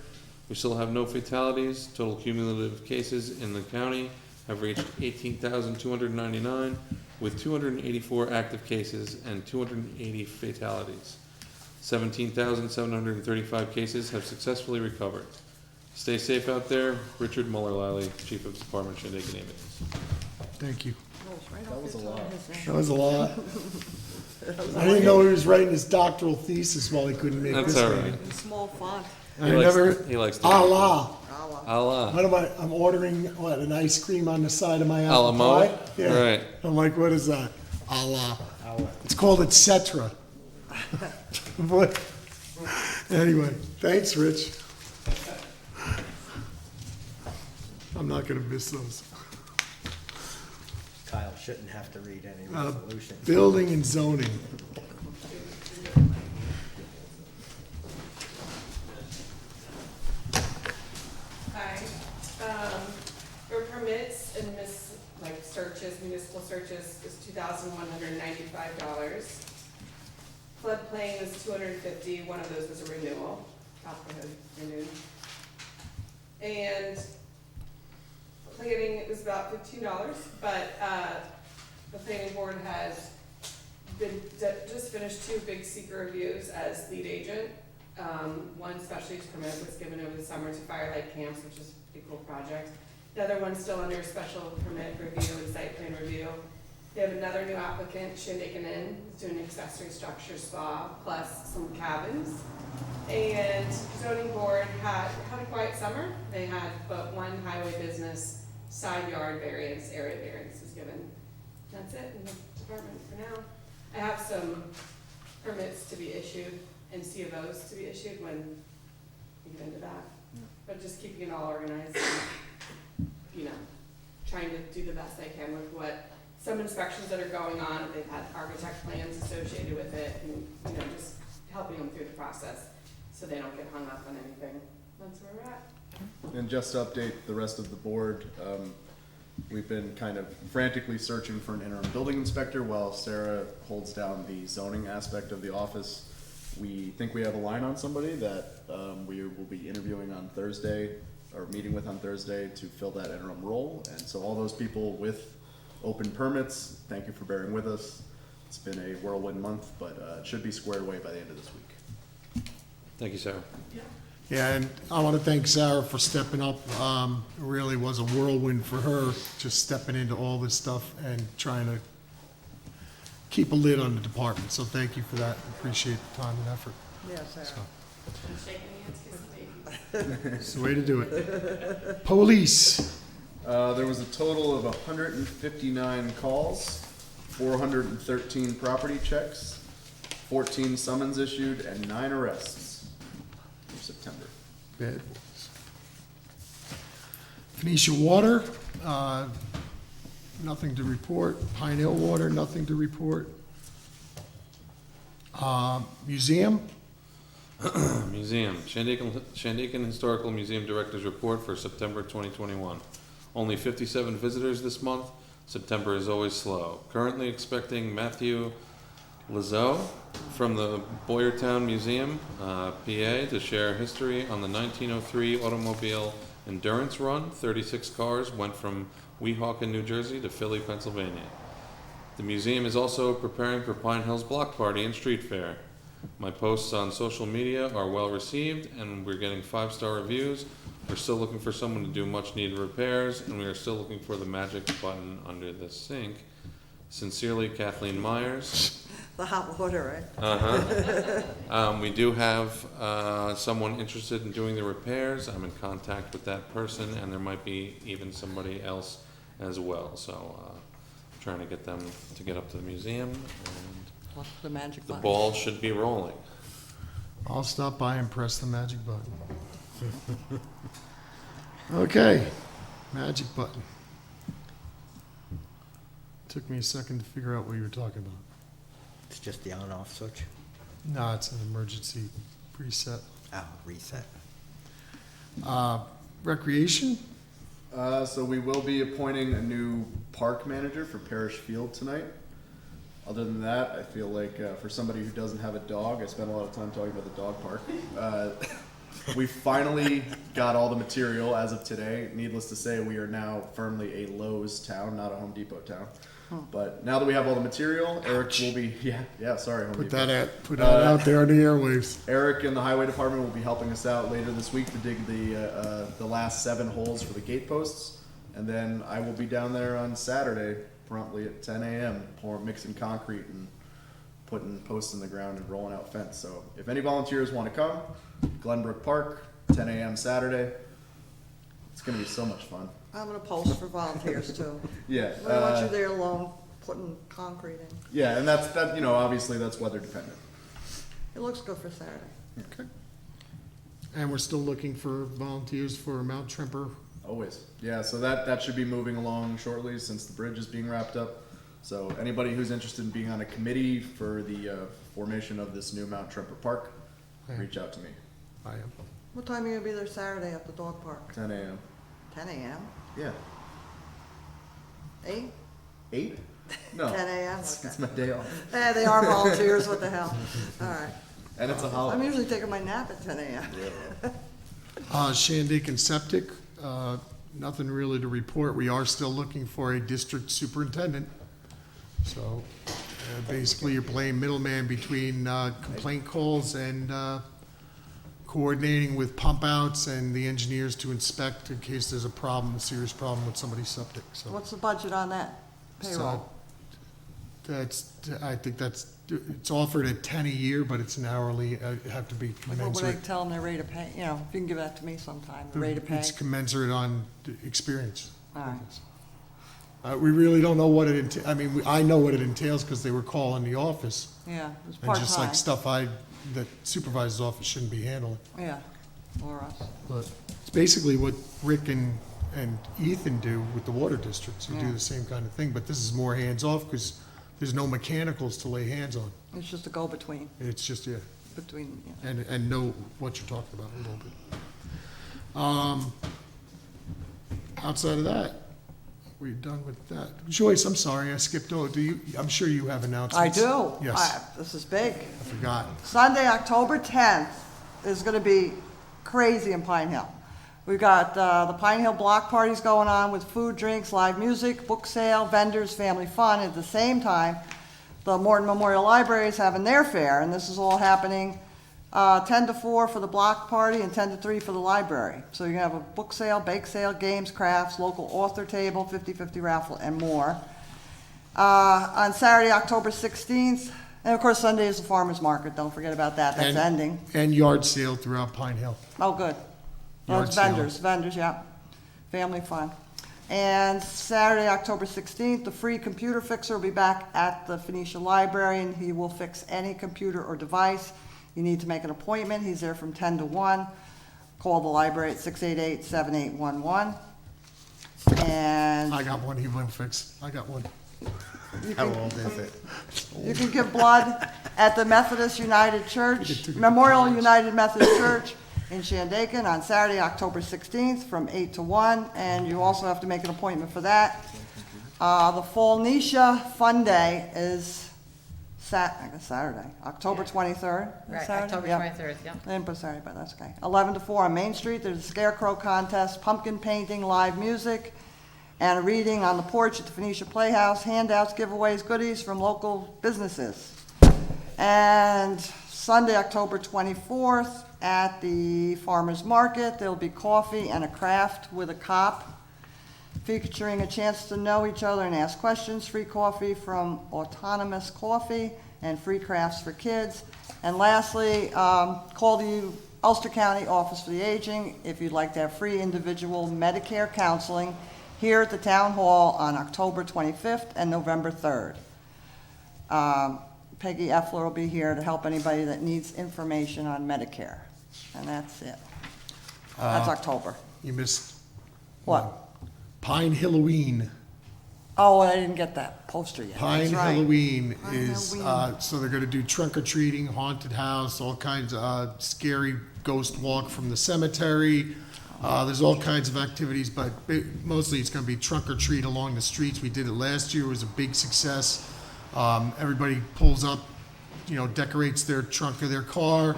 We still have no fatalities. Total cumulative cases in the county have reached 18,299, with 284 active cases and 280 fatalities. 17,735 cases have successfully recovered. Stay safe out there. Richard Muller-Lally, Chief of Department, Shandaken Ambulance. Thank you. That was a lot. That was a lot. I didn't know he was writing his doctoral thesis while he couldn't make That's this all meeting. right. In small font. I never, He likes to. Allah. Allah. Allah. What am I, I'm ordering, what, an ice cream on the side of my apple Alamo? pie? Yeah. Right. I'm like, what is that? Allah. It's called et cetera. What? Anyway, thanks, Rich. I'm not gonna miss those. Kyle shouldn't have to read any resolutions. Building and zoning. Hi, for permits and searches, municipal searches is $2,195. Floodplain was $250, one of those was a renewal, top of the renewed. And planning was about $15, but, the planning board has just finished 2 big seeker reviews as lead agent. One special use permit was given over the summer to Firelight Camps, which is a pretty cool project. The other one's still under special permit review and site plan review. They have another new applicant, Shandaken Inn, who's doing an accessory structure spa plus some cabins. And zoning board had a quiet summer. They had but one highway business side yard variance, area variance was given. That's it in the department for now. I have some permits to be issued and C of Os to be issued when we get into that. But just keeping it all organized and, trying to do the best I can with what, some inspections that are going on, they've had architect plans associated with it, and, just helping them through the process so they don't get hung up on anything. That's where we're at. And just to update the rest of the board, we've been kind of frantically searching for an interim building inspector while Sarah holds down the zoning aspect of the office. We think we have a line on somebody that we will be interviewing on Thursday, or meeting with on Thursday to fill that interim role. And so all those people with open permits, thank you for bearing with us. It's been a whirlwind month, but it should be squared away by the end of this week. Thank you, Sarah. Yeah, and I want to thank Sarah for stepping up. It really was a whirlwind for her, just stepping into all this stuff and trying to keep a lid on the department. So thank you for that. Appreciate the time and effort. Yeah, Sarah. So, Shaking hands, kissing babies. it's the way to do it. Police. There was a total of 159 calls, 413 property checks, 14 summons issued, and 9 arrests for September. Bad. Phoenician Water, nothing to report. Pine Hill Water, nothing to report. Museum, Museum, Shandaken Historical Museum Director's Report for September 2021. Only 57 visitors this month. September is always slow. Currently expecting Matthew Lazo from the Boyertown Museum, PA, to share history on the 1903 automobile endurance run. 36 cars went from Weehawken, New Jersey to Philly, Pennsylvania. The museum is also preparing for Pine Hills Block Party and Street Fair. My posts on social media are well received and we're getting 5-star reviews. We're still looking for someone to do much needed repairs and we are still looking for the magic button under the sink. Sincerely, Kathleen Myers. The hot water, right? We do have someone interested in doing the repairs. I'm in contact with that person and there might be even somebody else as well. So trying to get them to get up to the museum and What's the magic the button? ball should be rolling. I'll stop by and press the magic button. Okay, magic button. Took me a second to figure out what you were talking about. It's just the on-off switch. No, it's an emergency preset. Oh, reset. Recreation, So we will be appointing a new park manager for Parish Field tonight. Other than that, I feel like for somebody who doesn't have a dog, I spent a lot of time talking about the dog park. We finally got all the material as of today. Needless to say, we are now firmly a Lowe's town, not a Home Depot town. But now that we have all the material, Eric will be, sorry, Home put Depot. that out there on the airwaves. Eric and the highway department will be helping us out later this week to dig the last 7 holes for the gate posts, and then I will be down there on Saturday promptly at 10 a.m. Mixing concrete and putting posts in the ground and rolling out fence. So if any volunteers want to come, Glenbrook Park, 10 a.m. Saturday. It's gonna be so much fun. I'm gonna post for volunteers too. Yeah. I don't want you there alone putting concrete in. Yeah, and that's obviously that's weather dependent. It looks good for Saturday. Okay. And we're still looking for volunteers for Mount Trimper. Always. Yeah, so that should be moving along shortly since the bridge is being wrapped up. So anybody who's interested in being on a committee for the formation of this new Mount Trimper Park, reach out to me. I am. What time are you gonna be there Saturday at the dog park? 10 a.m. 10 a.m.? Yeah. 8? 8? No. 10 a.m.? It's my day off. Eh, they are volunteers, what the hell? All right. And it's a I'm holiday. usually taking my nap at 10 a.m. Shandaken Septic, nothing really to report. We are still looking for a district superintendent. So basically you're playing middleman between complaint calls and coordinating with pump outs and the engineers to inspect in case there's a serious problem with somebody's septic, so. What's the budget on that payroll? I think it's offered at 10 a year, but it's an hourly, it have to be Like, what would I commensurate. tell them their rate of pay? You know, if you can give that to me sometime, the rate of pay. It's commensurate on the experience. All right. We really don't know what it entails. I mean, I know what it entails because they were calling the office. Yeah, it's And just part-time. like stuff that supervisor's office shouldn't be handling. Yeah, or us. But it's basically what Rick and Ethan do with the water districts. We do Yeah. the same kind of thing, but this is more hands-off because there's no mechanicals to lay hands on. It's just a go-between, It's just, between, and know what you're talking about a little bit. Outside of that, we're done with that. Joyce, I'm sorry, I skipped over. I'm sure you have I announcements. do. Yes, This is big. I forgot. Sunday, October 10th is gonna be crazy in Pine Hill. We've got, the Pine Hill block parties going on with food, drinks, live music, book sale, vendors, family fun. At the same time, the Morton Memorial Library is having their fair, and this is all happening, 10 to 4 for the block party and 10 to 3 for the library. So you're gonna have a book sale, bake sale, games, crafts, local author table, 50/50 raffle, and more. On Saturday, October 16th, and of course Sunday is the farmer's market, don't forget about that, that's And- ending. And yard sale throughout Pine Hill. Oh, good. Well, Yard it's sale. vendors, yeah. Family fun. And Saturday, October 16th, the free computer fixer will be back at the Phoenician Library, and he will fix any computer or device. You need to make an appointment. He's there from 10 to 1. Call the library at 688-7811. And I got one he will fix. I got one. How old is it? you can give blood at the Methodist United Church, Memorial United Methodist Church in Shandaken on Saturday, October 16th from 8 to 1, and you also have to make an appointment for that. The Fall Nisha Fun Day is Saturday, October 23rd. Right, Saturday? October Yeah. 23rd, yeah. I didn't put Saturday, but that's okay. 11 to 4 on Main Street, there's a scarecrow contest, pumpkin painting, live music, and a reading on the porch at the Phoenicia Playhouse, handouts, giveaways, goodies from local businesses. And Sunday, October 24th, at the Farmers Market, there'll be coffee and a craft with a cop, featuring a chance to know each other and ask questions, free coffee from Autonomous Coffee, and free crafts for kids. And lastly, call the Ulster County Office for the Aging if you'd like to have free individual Medicare counseling here at the Town Hall on October 25th and November 3rd. Peggy Effler will be here to help anybody that needs information on Medicare. And that's it. That's October. You missed What? Pine Halloween. Oh, I didn't get that poster yet. Pine That's right. Halloween Pine is, Halloween. so they're gonna do trunk or treating, haunted house, all kinds of scary ghost walk from the cemetery. There's all kinds of activities, but mostly it's gonna be trunk or treat along the streets. We did it last year, it was a big success. Everybody pulls up, decorates their trunk of their car.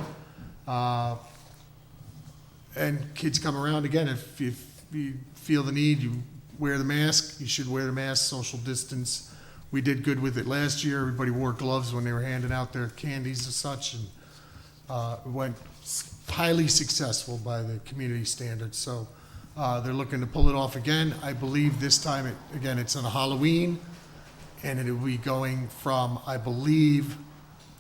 And kids come around again, if you feel the need, you wear the mask, you should wear the mask, social distance. We did good with it last year, everybody wore gloves when they were handing out their candies and such, and it went highly successful by the community standards, so they're looking to pull it off again. I believe this time, it's on a Halloween, and it will be going from, I believe,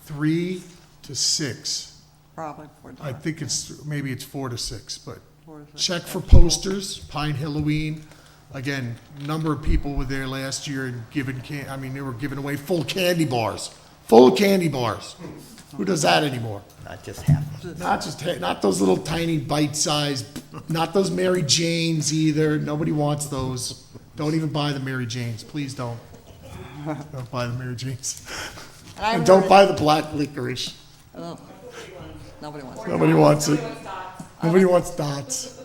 3 to 6. Probably before I dark. think maybe it's 4 to 6, but 4 to 6. check for posters, Pine Halloween. Again, number of people were there last year and they were giving away full candy bars. Full candy bars. Who does that anymore? Not just half. Not those little tiny bite-sized, not those Mary Janes either. Nobody wants those. Don't even buy the Mary Janes. Please don't. Don't buy the Mary Janes. And don't buy the black licorice. Nobody wants it. Nobody wants it. Nobody wants dots.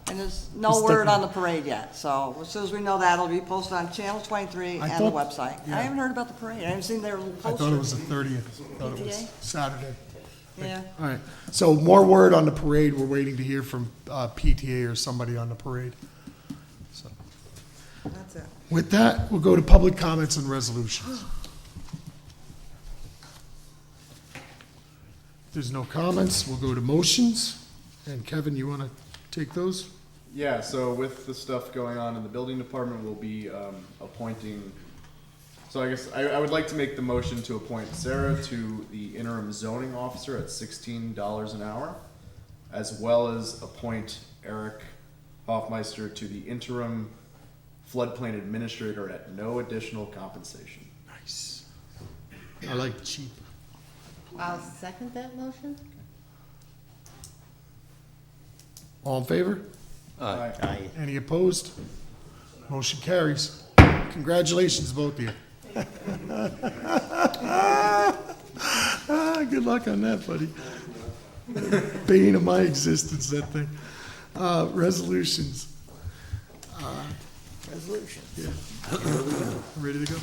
And there's no Just word like- on the parade yet, so as soon as we know that, it'll be posted on Channel 23 I and the thought- website. yeah. I haven't heard about the parade, I haven't seen their little I poster. thought it was the 30th. I thought it was PTA? Saturday. Yeah, All right. So more word on the parade. We're waiting to hear from PTA or somebody on the parade. So that's it. with that, we'll go to public comments and resolutions. If there's no comments, we'll go to motions. And Kevin, you want to take those? Yeah, so with the stuff going on in the building department, we'll be appointing, so I guess I would like to make the motion to appoint Sarah to the interim zoning officer at $16 an hour, as well as appoint Eric Hoffmeister to the interim floodplain administrator at no additional compensation. Nice. I like cheap. I'll second that motion. All in favor? Aye. Aye. Any opposed? Motion carries. Congratulations, both of you. Good luck on that, buddy. Bane of my existence, that thing. Resolutions. Resolution. Ready to go?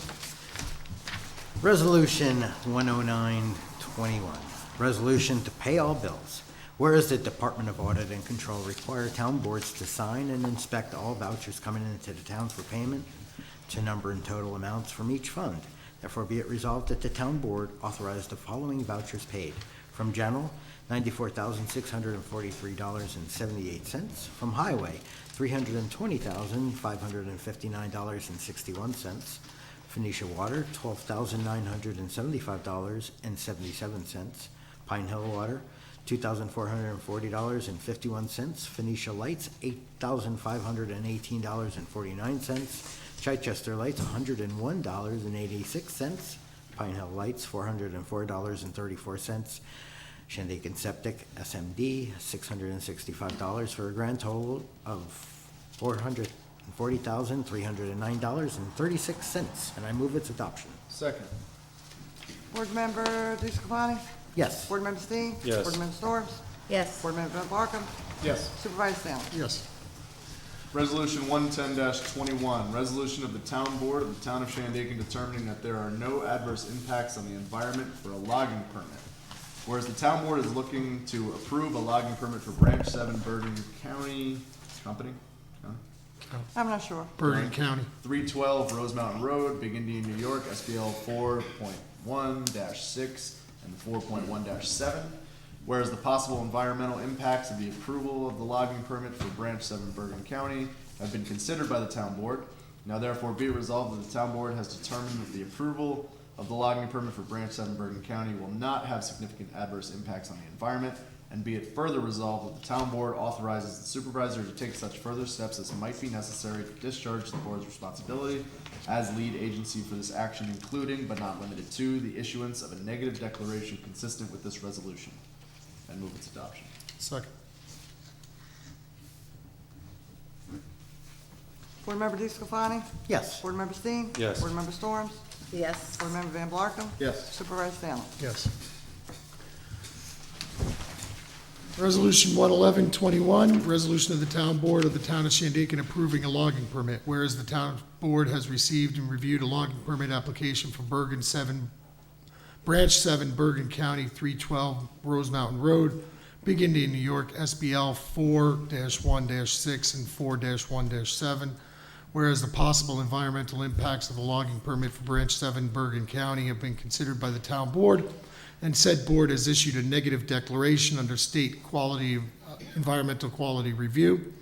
Resolution 10921, resolution to pay all bills. Whereas the Department of Audit and Control require town boards to sign and inspect all vouchers coming into the town for payment, to number and total amounts from each fund. Therefore be it resolved that the town board authorize the following vouchers paid: from general, $94,643.78. From Highway, $320,559.61. Phoenicia Water, $12,975.77. Pine Hill Water, $2,440.51. Phoenicia Lights, $8,518.49. Chichester Lights, $101.86. Pine Hill Lights, $404.34. Shandaken Septic, SMD, $665 for a grand total of $440,309.36. And I move its adoption. Second. Board Member DeScalani? Yes. Board Member Steen? Yes. Board Member Storms? Yes. Board Member Van Barcom? Yes. Supervisor Stanley? Yes. Resolution 110-21, resolution of the town board of the town of Shandaken determining that there are no adverse impacts on the environment for a logging permit. Whereas the town board is looking to approve a logging permit for Branch 7 Bergen County Company, I'm not sure. Bergen County. 312 Rose Mountain Road, Big Indian, New York, SBL 4.1-6 and 4.1-7. Whereas the possible environmental impacts of the approval of the logging permit for Branch 7 Bergen County have been considered by the town board. Now therefore be it resolved that the town board has determined that the approval of the logging permit for Branch 7 Bergen County will not have significant adverse impacts on the environment, and be it further resolved that the town board authorizes the supervisor to take such further steps as might be necessary to discharge the board's responsibility as lead agency for this action, including but not limited to the issuance of a negative declaration consistent with this resolution. And move its adoption. Second. Board Member DeScalani? Yes. Board Member Steen? Yes. Board Member Storms? Yes. Board Member Van Barcom? Yes. Supervisor Stanley? Yes. Resolution 111-21, resolution of the town board of the town of Shandaken approving a logging permit. Whereas the town board has received and reviewed a logging permit application for Branch 7 Bergen County, 312 Rose Mountain Road, Big Indian, New York, SBL 4-1-6 and 4-1-7. Whereas the possible environmental impacts of the logging permit for Branch 7 Bergen County have been considered by the town board, and said board has issued a negative declaration under state quality, environmental quality review.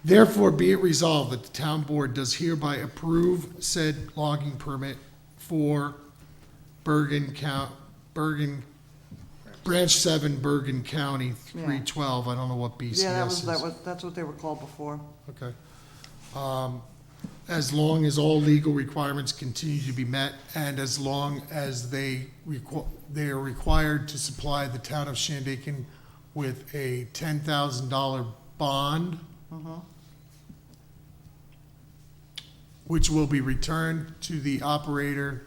Therefore be it resolved that the town board does hereby approve said logging permit for Branch 7 Bergen County, 312. I don't know what BCS Yeah, is. that's what they were called before. Okay. As long as all legal requirements continue to be met, and as long as they are required to supply the town of Shandaken with a $10,000 bond, which will be returned to the operator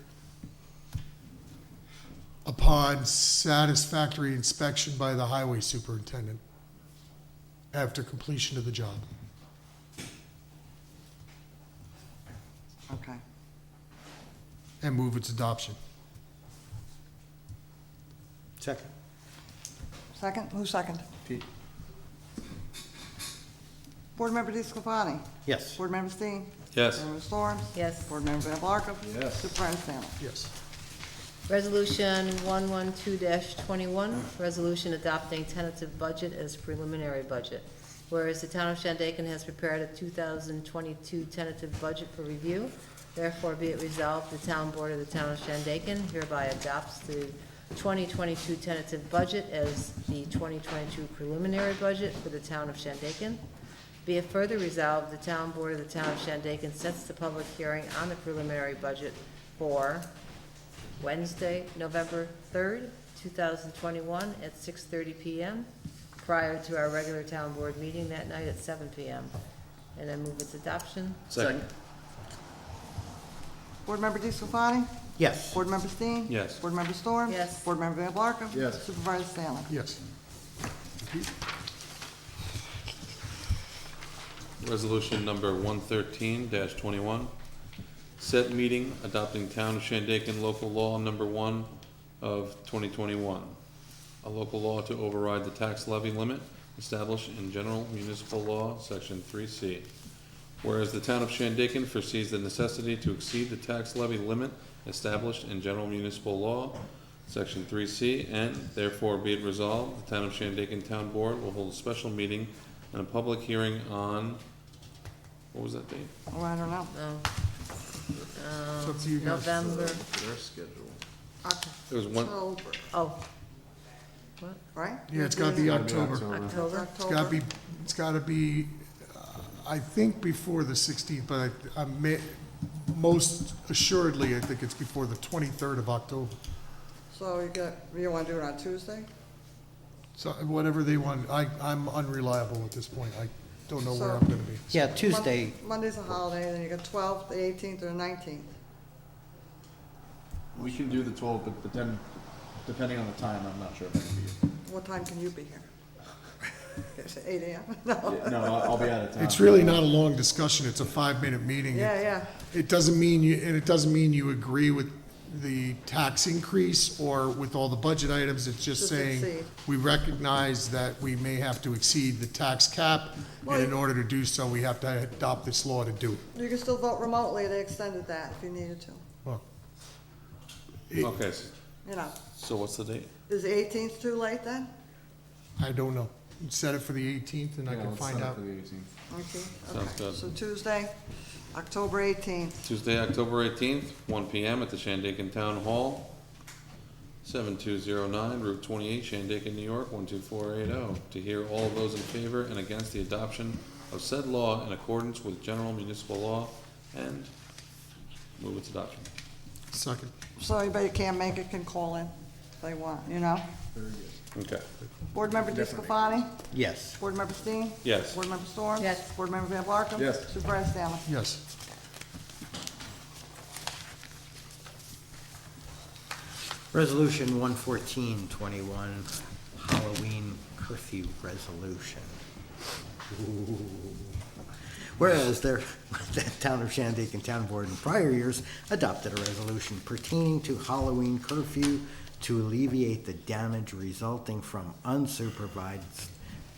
upon satisfactory inspection by the highway superintendent after completion of the job. Okay. And move its adoption. Second. Second? Who's second? Pete? Board Member DeScalani? Yes. Board Member Steen? Yes. Board Member Storms? Yes. Board Member Van Barcom? Yes. Supervisor Stanley? Yes. Resolution 112-21, resolution adopting tentative budget as preliminary budget. Whereas the town of Shandaken has prepared a 2022 tentative budget for review, therefore be it resolved, the town board of the town of Shandaken hereby adopts the 2022 tentative budget as the 2022 preliminary budget for the town of Shandaken. Be it further resolved, the town board of the town of Shandaken sets the public hearing on the preliminary budget for Wednesday, November 3rd, 2021 at 6:30 PM, prior to our regular town board meeting that night at 7 PM. And I move its adoption. Second. Board Member DeScalani? Yes. Board Member Steen? Yes. Board Member Storms? Yes. Board Member Van Barcom? Yes. Supervisor Stanley? Yes. Resolution number 113-21, set meeting adopting Town of Shandaken Local Law Number 1 of 2021, a local law to override the tax levy limit established in General Municipal Law, Section 3C. Whereas the Town of Shandaken foresees the necessity to exceed the tax levy limit established in General Municipal Law Section 3C, and therefore be it resolved, the Town of Shandaken Town Board will hold a special meeting and a public hearing on, what was that date? Oh, I don't know. No. It's up to you guys. November, Their schedule. It was one, October, oh, what? right? Yeah, it's gotta be October. October? It's gotta be, I think before the 16th, but most assuredly, I think it's before the 23rd of October. So you wanna do it on Tuesday? So whatever they want, I'm unreliable at this point. I don't know where So- I'm gonna be. Yeah, Tuesday, Monday's a holiday, then you got 12th, the 18th, or the 19th. We can do the 12th, but then, depending on the time, I'm not sure if I can be What time can you be here? Is it 8 AM? No. here. No, I'll be out of town. It's really not a long discussion. It's a 5-minute meeting. Yeah. It doesn't mean you agree with the tax increase or with all the budget items. It's just Just saying, exceed. we recognize that we may have to exceed the tax cap, and in order to do so, we have to adopt this law to do it. You can still vote remotely, they extended that if you needed to, Well, okay, you know. so what's the date? Is the 18th too late then? I don't know. Set it for the 18th, and I Yeah, can let's find set it out. for the 18th. 18th? Sounds Okay. good. So Tuesday, October 18th. Tuesday, October 18th, 1 PM at the Shandaken Town Hall, 7209 Route 28, Shandaken, New York, 12480, to hear all of those in favor and against the adoption of said law in accordance with general municipal law and move its adoption. Second. So anybody who can't make it can call in if they want, you know? Okay. Board Member DeScalani? yes. Board Member Steen? Yes. Board Member Storm? Yes. Board Member Van Blarkum? Yes. Supervisor Stanley? Yes. Resolution 11421, Halloween curfew resolution. Ooh. Whereas the Town of Shandaken Town Board in prior years adopted a resolution pertaining to Halloween curfew to alleviate the damage resulting from unsupervised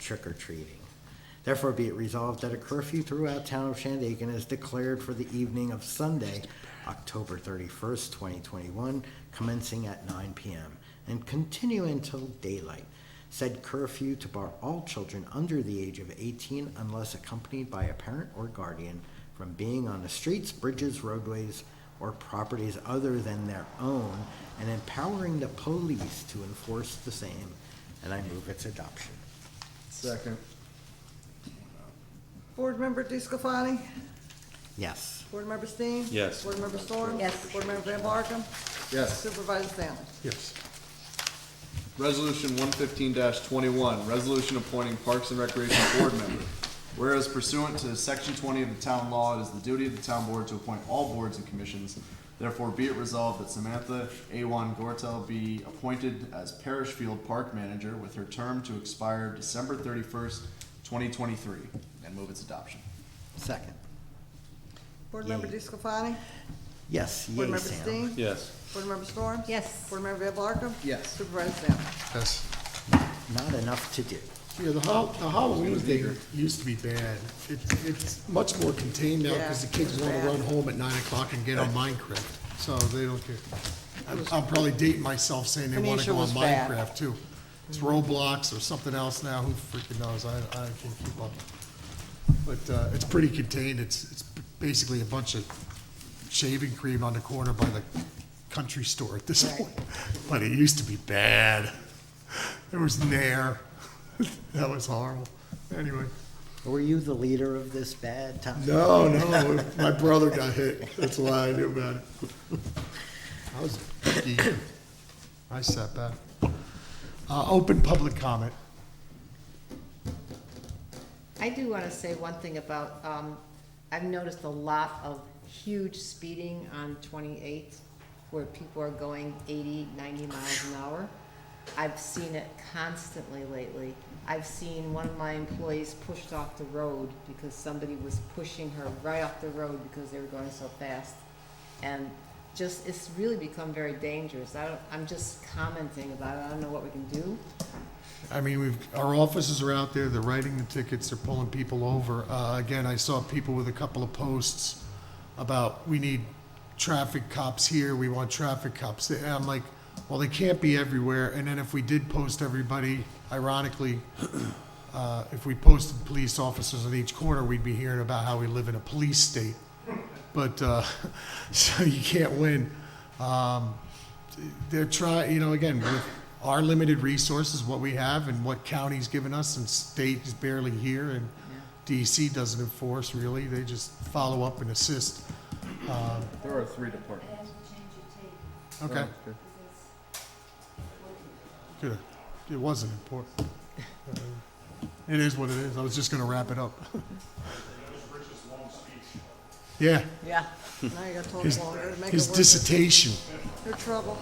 trick-or-treating. Therefore be it resolved that a curfew throughout Town of Shandaken is declared for the evening of Sunday, October 31st, 2021, commencing at 9 p.m. and continue until daylight. Said curfew to bar all children under the age of 18 unless accompanied by a parent or guardian from being on the streets, bridges, roadways, or properties other than their own, and empowering the police to enforce the same, and I move its adoption. Second. Board Member DeScalani? Yes. Board Member Steen? Yes. Board Member Storm? Yes. Board Member Van Blarkum? Yes. Supervisor Stanley? Yes. Resolution 115-21, resolution appointing Parks and Recreation Board member. Whereas pursuant to Section 20 of the town law, it is the duty of the town board to appoint all boards and commissions. Therefore, be it resolved that Samantha A1 Gortel be appointed as Parish Field Park Manager with her term to expire December 31st, 2023, and move its adoption. Second. Board Member Yay. DeScalani? Yes, Board yay, Member Sam. Steen? Yes. Board Member Storm? Yes. Board Member Van Blarkum? Yes. Supervisor Stanley? Yes. Not enough to do. Yeah, the Halloween thing used to be bad. It's much more contained now because the kids want to run home at 9 o'clock and get on Minecraft, so they don't care. I'm probably dating myself saying they want to Phoenicia go on was bad. Minecraft too. It's Roblox or something else now, who freaking knows, I can't keep up. But it's pretty contained, it's basically a bunch of shaving cream on the corner by the country store at this point. But it used to be bad. There was Nair. That was horrible. Anyway. Were you the leader of this bad time? No, my brother got hit. That's why I knew about it. I was a geek. I sat back. Open public comment. I do want to say one thing about, I've noticed a lot of huge speeding on 28, where people are going 80, 90 miles an hour. I've seen it constantly lately. I've seen one of my employees pushed off the road because somebody was pushing her right off the road because they were going so fast. And just, it's really become very dangerous. I'm just commenting about it. I don't know what we can do. I mean, our officers are out there, they're writing the tickets, they're pulling people over. Again, I saw people with a couple of posts about, we need traffic cops here, we want traffic cops there. And I'm like, Well, they can't be everywhere, and then if we did post everybody, ironically, if we posted police officers at each corner, we'd be hearing about how we live in a police state. But, so you can't win. They're trying, again, with our limited resources, what we have and what county's given us, and state is barely here, and DC doesn't enforce really, they just follow up and assist. There are 3 departments. Okay, Oh, good. It wasn't important. It is what it is. I was just gonna wrap it up. Yeah, Yeah. Now you gotta talk his, longer to make his it worth it. dissertation. You're trouble.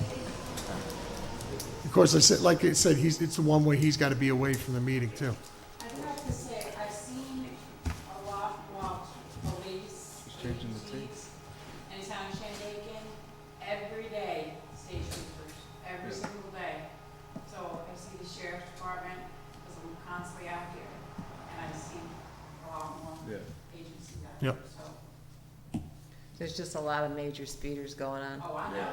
Of course, I said, like I said, it's the one way he's gotta be away from the meeting too. I do have to say, I've seen a lot more police, changing the tape. chiefs, in town of Shandaken, every day, state troopers, every single day. So I see the sheriff's department, because I'm constantly out here, and I see a lot more Yeah. agencies out Yep. here, so. There's just a lot of major speeders going on. Oh, I know.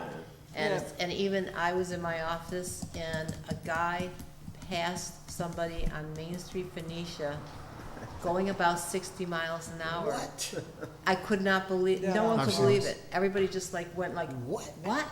And, and even I was in my office and a guy passed somebody on Main Street, Phoenicia, going about 60 miles an hour. What? I could not believe, no one I've could seen believe this. it. Everybody just like went like, What? what?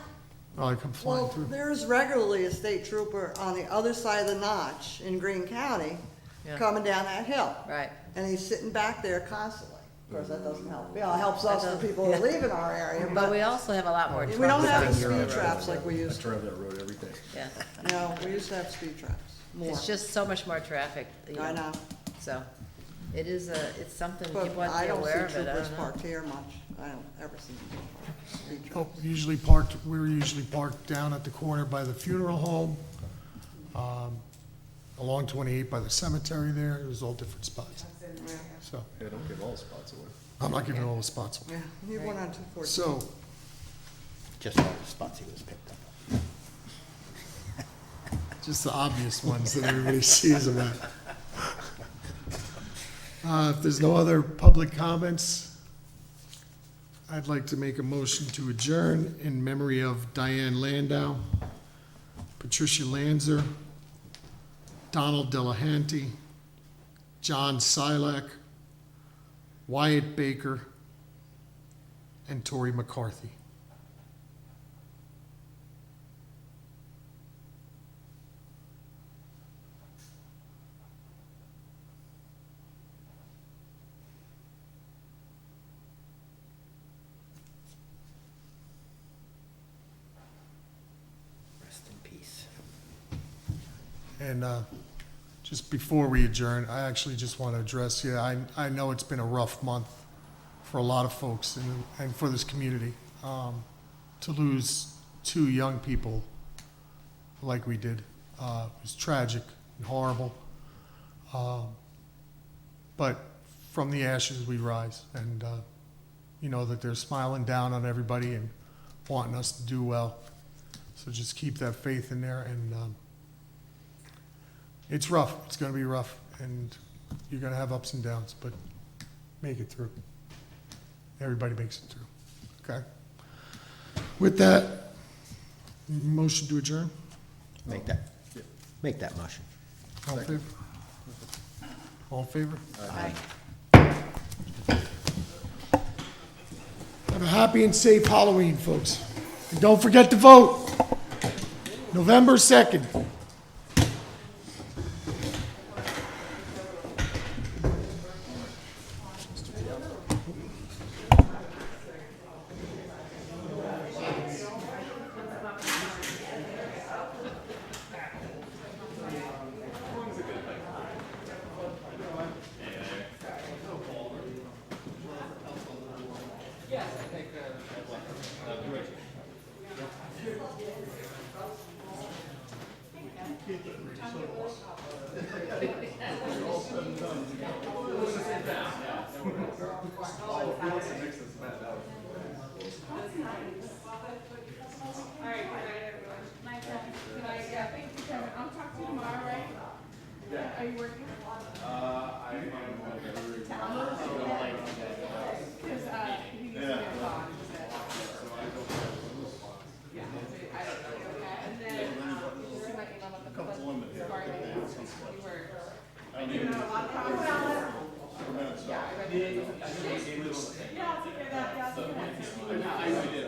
Oh, I come flying Well, through. there's regularly a state trooper on the other side of the notch in Greene County Yeah. coming down that hill. Right. And he's sitting back there constantly. Of course, that doesn't help. It helps us, the doesn't- people that live in our area, But but we also have a lot more trucks. we don't have the out speed here. traps like we I used to. drive that road every day. Yeah. No, we used to have speed traps, more. It's just so much more traffic, you I know, So, it is it's something but people have to I be don't aware see of it. I troopers don't know. parked here much. I don't ever see them parked. Speed Oh, traps. we're usually parked down at the corner by the funeral home, along 28 by the cemetery there. It was all different spots. So, Hey, don't give all spots away. I'm not giving all the spots away. Yeah, you went on 214. So, Just all the spots he was picked up on. just the obvious ones that everybody sees them at. If there's no other public comments, I'd like to make a motion to adjourn in memory of Diane Landau, Patricia Lanzer, Donald Delahanty, John Silak, Wyatt Baker, and Tori McCarthy. Rest in peace. And just before we adjourn, I actually just want to address, I know it's been a rough month for a lot of folks and for this community. To lose 2 young people like we did was tragic and horrible. But from the ashes we rise, and you know that they're smiling down on everybody and wanting us to do well. So just keep that faith in there, and it's rough. It's going to be rough, and you're going to have ups and downs, but make it through. Everybody makes it through. Okay? With that, motion to adjourn. Make that motion. All in favor? All in favor? Aye. Have a happy and safe Halloween, folks. And don't forget to vote. November 2nd.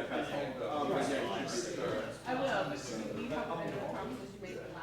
I will, but you have any promises you made